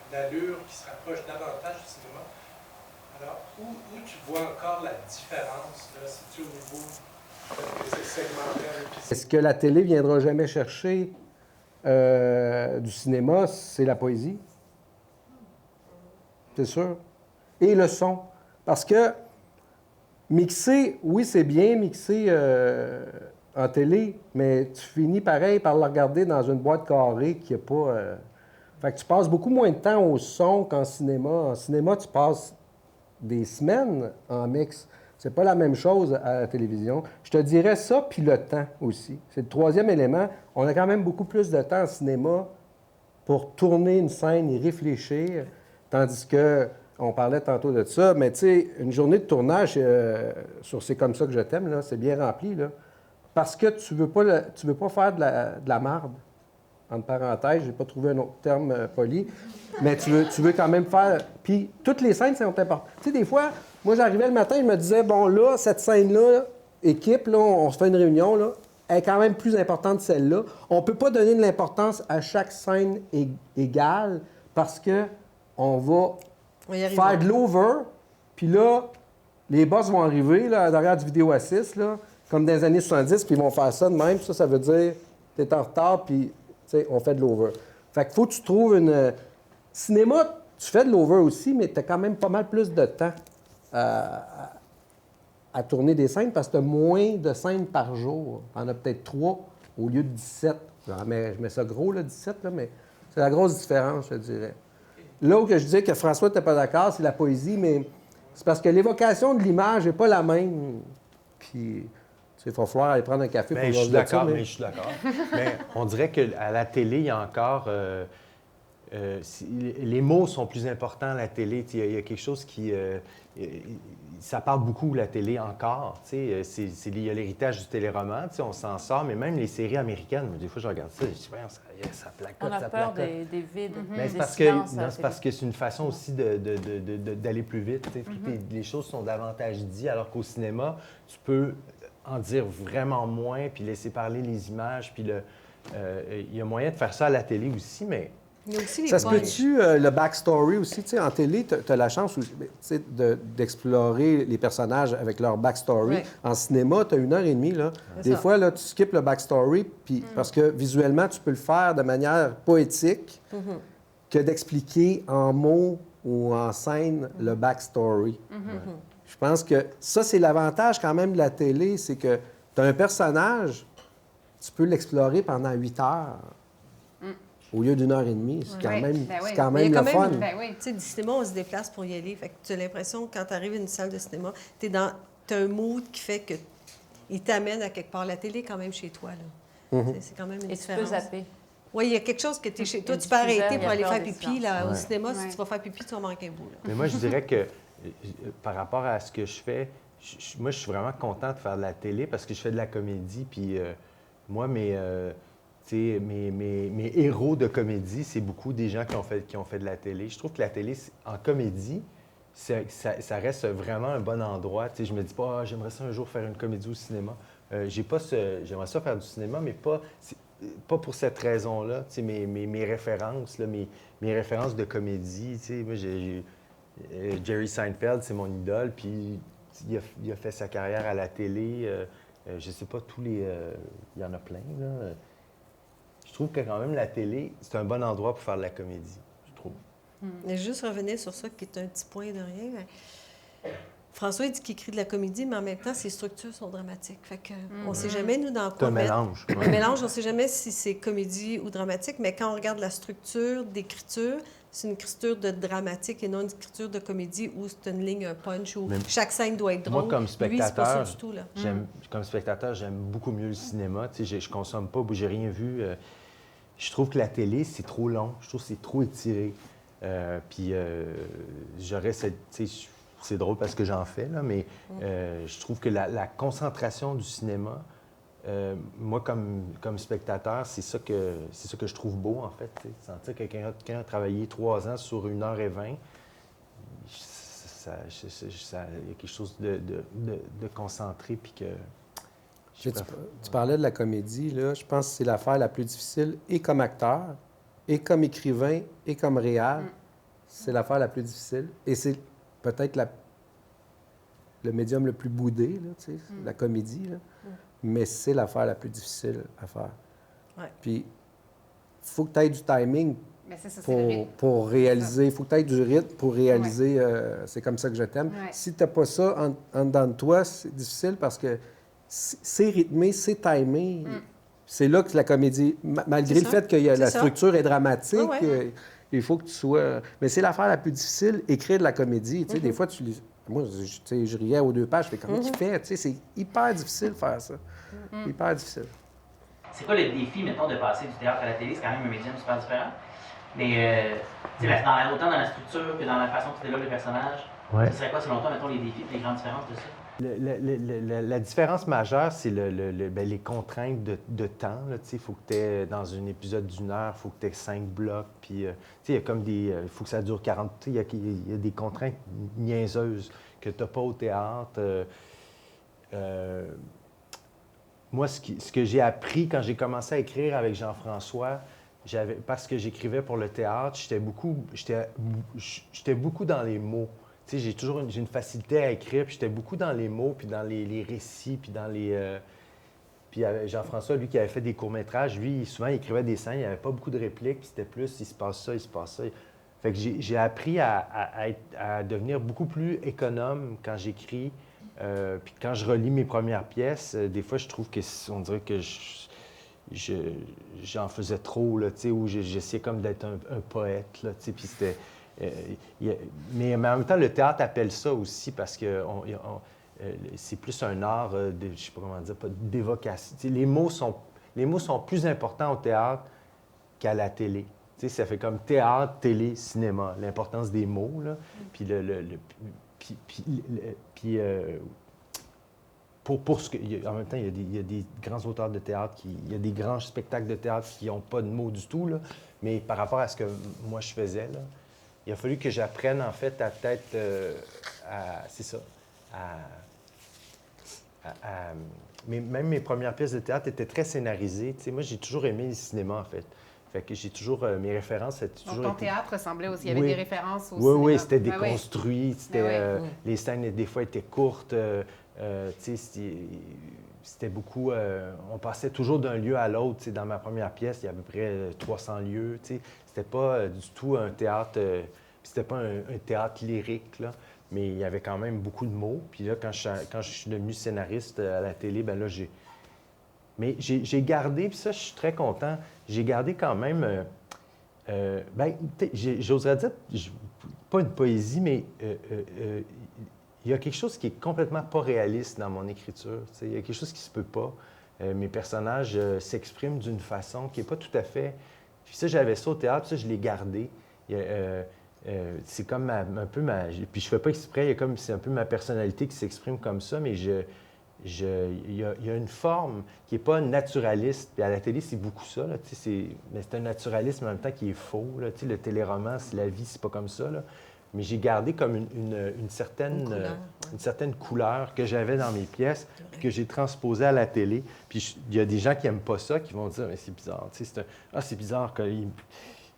une allure qui se rapproche davantage du cinéma. Alors, où tu vois encore la différence, là, si tu es au niveau de ces segmentaires? Est-ce que la télé viendra jamais chercher du cinéma? C'est la poésie. C'est sûr. Et le son. Parce que mixer, oui, c'est bien, mixer en télé, mais tu finis pareil par le regarder dans une boîte carrée qui n'a pas... Fait que tu passes beaucoup moins de temps au son qu'en cinéma. En cinéma, tu passes des semaines en mix. C'est pas la même chose à la télévision. Je te dirais ça, puis le temps aussi. C'est le troisième élément. On a quand même beaucoup plus de temps en cinéma pour tourner une scène et réfléchir, tandis que, on parlait tantôt de ça, mais tu sais, une journée de tournage sur C'est comme ça que je t'aime, là, c'est bien rempli, là, parce que tu veux pas faire de la marde. Entre parenthèses, j'ai pas trouvé un autre terme poli, mais tu veux quand même faire... Puis toutes les scènes sont importantes. Tu sais, des fois, moi, j'arrivais le matin, je me disais, bon, là, cette scène-là, équipe, là, on se fait une réunion, là, elle est quand même plus importante que celle-là. On peut pas donner de l'importance à chaque scène égale parce que on va faire de l'over, puis là, les boss vont arriver, là, derrière du vidéo à 6, là, comme dans les années 70, puis ils vont faire ça de même. Ça veut dire, t'es en retard, puis... T'sais, on fait de l'over. Fait qu'il faut que tu trouves une... Cinéma, tu fais de l'over aussi, mais tu as quand même pas mal plus de temps à tourner des scènes parce que tu as moins de scènes par jour. Tu en as peut-être 3 au lieu de 17. Je mets ça gros, là, 17, là, mais c'est la grosse différence, je dirais. Là où je disais que François n'était pas d'accord, c'est la poésie, mais c'est parce que l'évocation de l'image n'est pas la même. Puis... Il va falloir aller prendre un café pour je suis d'accord, mais je suis d'accord. Mais on dirait qu'à la télé, il y a encore... les mots sont plus importants à la télé. Il y a quelque chose qui... ça parle beaucoup, la télé, encore. Il y a l'héritage du téléroman, on s'en sort, mais même les séries américaines, des fois, je regarde ça, je dis, ça placote, On a ça peur placote. des vides, Mais des silences. c'est parce que c'est une façon aussi d'aller plus vite. Les choses sont davantage dites, alors qu'au cinéma, tu peux en dire vraiment moins, puis laisser parler les images, puis il y a moyen de faire ça à la télé aussi, mais... Ça se peut-tu, le backstory aussi, tu sais, en télé, tu as la chance d'explorer les personnages avec leur backstory. Ouais. En cinéma, tu as 1h30, là. Des fois, là, tu skippes le backstory, puis parce que visuellement, tu peux le faire de manière poétique que d'expliquer en mots ou en scène le backstory. Je pense que ça, c'est l'avantage quand même de la télé, c'est que tu as un personnage, tu peux l'explorer pendant 8 heures. Au lieu d'1h30, c'est quand même, c'est quand même le fun. Tu sais, du cinéma, on se déplace pour y aller. Fait que tu as l'impression que quand tu arrives à une salle de cinéma, tu as un mood qui fait que il t'amène à quelque part. La télé, quand même, chez toi. Là. C'est quand même une différence. Et tu peux zapper. Oui, il y a quelque chose que tu es chez toi. Tu peux arrêter pour aller faire pipi. Là, au cinéma, si tu vas faire pipi, tu vas manquer un bout. Là. Mais moi, je dirais que par rapport à ce que je fais, moi, je suis vraiment content de faire de la télé parce que je fais de la comédie. Puis moi, mes héros de comédie, c'est beaucoup des gens qui ont fait de la télé. Je trouve que la télé, en comédie, ça reste vraiment un bon endroit. Je me dis pas, j'aimerais ça un jour faire une comédie au cinéma. J'aimerais ça faire du cinéma, mais pas pour cette raison-là. Mes références, là, mes références de comédie, moi, Jerry Seinfeld, c'est mon idole, puis il a fait sa carrière à la télé. Je sais pas, il y en a plein, là. Je trouve que quand même la télé, c'est un bon endroit pour faire de la comédie, je trouve. Mais juste revenir sur ça, qui est un petit point de rien. François, il dit qu'il écrit de la comédie, mais en même temps, ses structures sont dramatiques. Fait que on ne sait jamais, nous, dans quoi C'est un mélange. Un mélange, on ne sait jamais si c'est comédie ou dramatique, mais quand on regarde la structure d'écriture, c'est une écriture de dramatique et non une écriture de comédie où c'est une ligne, un punch, où chaque scène doit être drôle. Moi, comme spectateur, lui, c'est pas ça du tout, là. Comme spectateur, j'aime beaucoup mieux le cinéma. Je consomme pas, j'ai rien vu. Je trouve que la télé, c'est trop long. Je trouve que c'est trop étiré. J'aurais c'est drôle parce que j'en fais, là, mais je trouve que la concentration du cinéma, moi, comme spectateur, c'est ça que je trouve beau, en fait. Sentir que quelqu'un a travaillé 3 ans sur 1h20, il y a quelque chose de concentré, puis que... Tu parlais de la comédie, là. Je pense que c'est l'affaire la plus difficile, et comme acteur, et comme écrivain, et comme réal. C'est l'affaire la plus difficile. Et c'est peut-être le médium le plus boudé, là, tu sais, la comédie, là. Mais c'est l'affaire la plus difficile à faire. Ouais. Puis, il faut que tu aies du timing ça, pour réaliser. Il faut que tu aies du rythme pour réaliser C'est comme ça que je t'aime. Ouais. Si tu n'as pas ça en dedans de toi, c'est difficile parce que c'est rythmé, c'est timé. C'est là que la comédie, malgré le fait que la structure est dramatique, il faut que tu sois... Mais c'est l'affaire la plus difficile, écrire de la comédie. Tu sais, des fois, moi, je riais aux 2 pages, je fais comment tu fais? Tu sais, c'est hyper difficile de faire ça. Hyper difficile. C'est quoi le défi, mettons, de passer du théâtre à la télé? C'est quand même un médium super différent. Mais, tu sais, autant dans la structure que dans la façon que tu développes les personnages, ce serait quoi, selon toi, mettons, les défis et les grandes différences de ça? La différence majeure, c'est les contraintes de temps. Il faut que tu aies, dans un épisode d'1 heure, il faut que tu aies 5 blocs. Puis, il y a comme des... Il faut que ça dure 40... Il y a des contraintes niaiseuses que tu n'as pas au théâtre. Moi, ce que j'ai appris quand j'ai commencé à écrire avec Jean-François, parce que j'écrivais pour le théâtre, j'étais beaucoup dans les mots. Tu sais, j'ai une facilité à écrire, puis j'étais beaucoup dans les mots, puis dans les récits, puis dans les... Puis Jean-François, lui, qui avait fait des courts-métrages, lui, souvent, il écrivait des scènes, il n'y avait pas beaucoup de répliques, puis c'était plus « il se passe ça, il se passe ça ». Fait que j'ai appris à devenir beaucoup plus économe quand j'écris. Puis quand je relis mes premières pièces, des fois, je trouve qu'on dirait que j'en faisais trop, là, tu sais, ou j'essayais comme d'être un poète, là, tu sais, puis c'était... mais en même temps, le théâtre appelle ça aussi parce que c'est plus un art de, je ne sais pas comment dire, d'évocation. Tu sais, les mots sont plus importants au théâtre qu'à la télé. Tu sais, ça fait comme théâtre, télé, cinéma, l'importance des mots, là. Puis pour ce que, en même temps, il y a des grands auteurs de théâtre, il y a des grands spectacles de théâtre qui n'ont pas de mots du tout, là, mais par rapport à ce que moi je faisais, là, il a fallu que j'apprenne, en fait, à peut-être, c'est ça, mais même mes premières pièces de théâtre étaient très scénarisées. Tu sais, moi, j'ai toujours aimé le cinéma, en fait. Fait que j'ai toujours, mes références, c'était toujours... Donc, ton théâtre ressemblait aussi, il y avait des références aussi. Oui, c'était déconstruit, les scènes, des fois, étaient courtes. Tu sais, c'était beaucoup... on passait toujours d'un lieu à l'autre. Tu sais, dans ma première pièce, il y a à peu près 300 lieux. Tu sais, c'était pas du tout un théâtre... c'était pas un théâtre lyrique, là. Mais il y avait quand même beaucoup de mots. Puis là, quand je suis devenu scénariste à la télé, bien là, Mais j'ai gardé, puis ça, je suis très content, j'ai gardé quand même, j'oserais dire, pas une poésie, mais il y a quelque chose qui est complètement pas réaliste dans mon écriture. Il y a quelque chose qui se peut pas. Mes personnages s'expriment d'une façon qui n'est pas tout à fait... Puis ça, j'avais ça au théâtre, ça, je l'ai gardé. C'est comme un peu ma... Puis je fais pas exprès, c'est un peu ma personnalité qui s'exprime comme ça, mais il y a une forme qui n'est pas naturaliste. Puis à la télé, c'est beaucoup ça, là, mais c'est un naturalisme en même temps qui est faux. Là, le téléroman, la vie, c'est pas comme ça. Là. Mais j'ai gardé comme une certaine couleur que j'avais dans mes pièces, puis que j'ai transposée à la télé. Puis il y a des gens qui n'aiment pas ça, qui vont dire « mais c'est bizarre ». C'est bizarre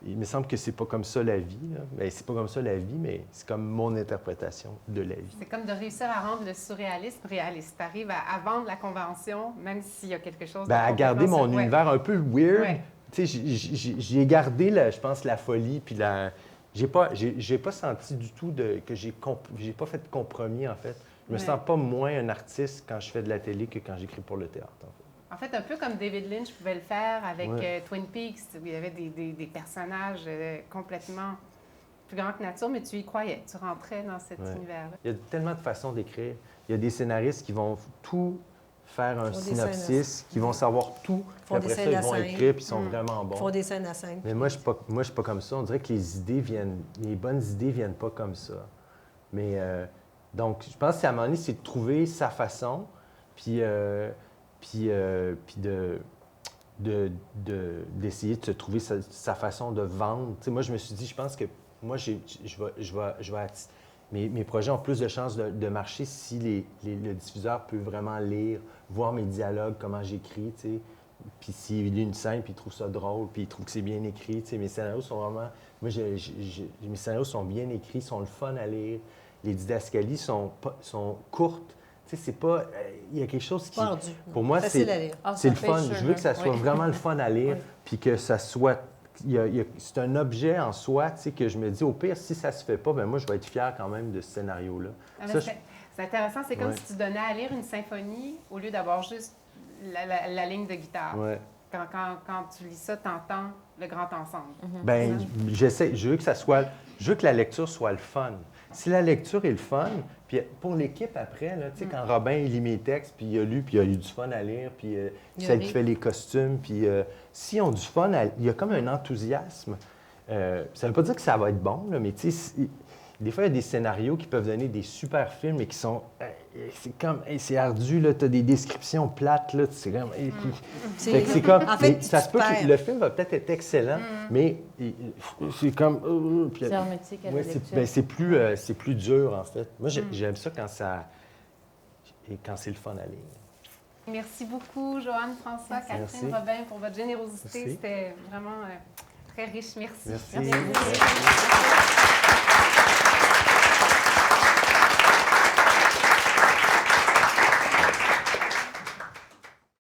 il me semble que c'est pas comme ça la vie. Bien, c'est pas comme ça la vie, mais c'est comme mon interprétation de la vie. C'est comme de réussir à rendre le surréalisme réaliste. Tu arrives à vendre la convention, même s'il y a quelque chose de à garder mon univers un peu weird. Ouais. Tu sais, j'ai gardé, je pense, la folie, puis j'ai pas senti du tout que j'ai pas fait de compromis, en fait. Je me sens pas moins un artiste quand je fais de la télé que quand j'écris pour le théâtre, en fait. En fait, un peu comme David Lynch pouvait le faire avec Twin Peaks, où il y avait des personnages complètement plus grands que nature, mais tu y croyais, tu rentrais dans cet univers-là. Il y a tellement de façons d'écrire. Il y a des scénaristes qui vont tout faire un synopsis, qui vont savoir tout, puis après ça, ils vont écrire, puis ils sont vraiment bons. Ils font des scènes à scène. Mais moi, je suis pas comme ça. On dirait que les bonnes idées viennent pas comme ça. Mais donc, je pense qu'à un moment donné, c'est de trouver sa façon, puis d'essayer de se trouver sa façon de vendre. Tu sais, moi, je me suis dit, je pense que moi, mes projets ont plus de chances de marcher si le diffuseur peut vraiment lire, voir mes dialogues, comment j'écris, tu sais. Puis s'il lit une scène, puis il trouve ça drôle, puis il trouve que c'est bien écrit, tu sais. Mes scénarios sont vraiment... Moi, mes scénarios sont bien écrits, sont le fun à lire. Les didascalies sont courtes. Tu sais, c'est pas... Il y a quelque chose qui... Ardu. Pour moi, c'est le fun. Je veux que ça soit vraiment le fun à lire, puis que ça soit... c'est un objet en soi, tu sais, que je me dis, au pire, si ça se fait pas, bien, moi, je vais être fier quand même de ce scénario-là. C'est intéressant, c'est comme si tu donnais à lire une symphonie au lieu d'avoir juste la ligne de guitare. Ouais. Quand tu lis ça, tu entends le grand ensemble. Bien, je veux que ça soit... Je veux que la lecture soit le fun. Si la lecture est le fun, puis pour l'équipe après, là, tu sais, quand Robin il lit mes textes, puis il a lu, puis il a eu du fun à lire, puis celle qui fait les costumes, puis s'ils ont du fun, il y a comme un enthousiasme. Ça ne veut pas dire que ça va être bon, là, mais tu sais, des fois, il y a des scénarios qui peuvent donner des super films et qui sont... c'est comme... c'est ardu, là, tu as des descriptions plates, là, c'est comme... c'est comme... En fait, ça se peut que le film va peut-être être excellent, mais c'est comme... c'est hermétique à la lecture. C'est plus dur, en fait. Moi, j'aime ça quand c'est le fun à lire. Merci beaucoup, Joanne, François, Catherine, Robin, pour votre générosité. C'était vraiment très riche. Merci. Merci.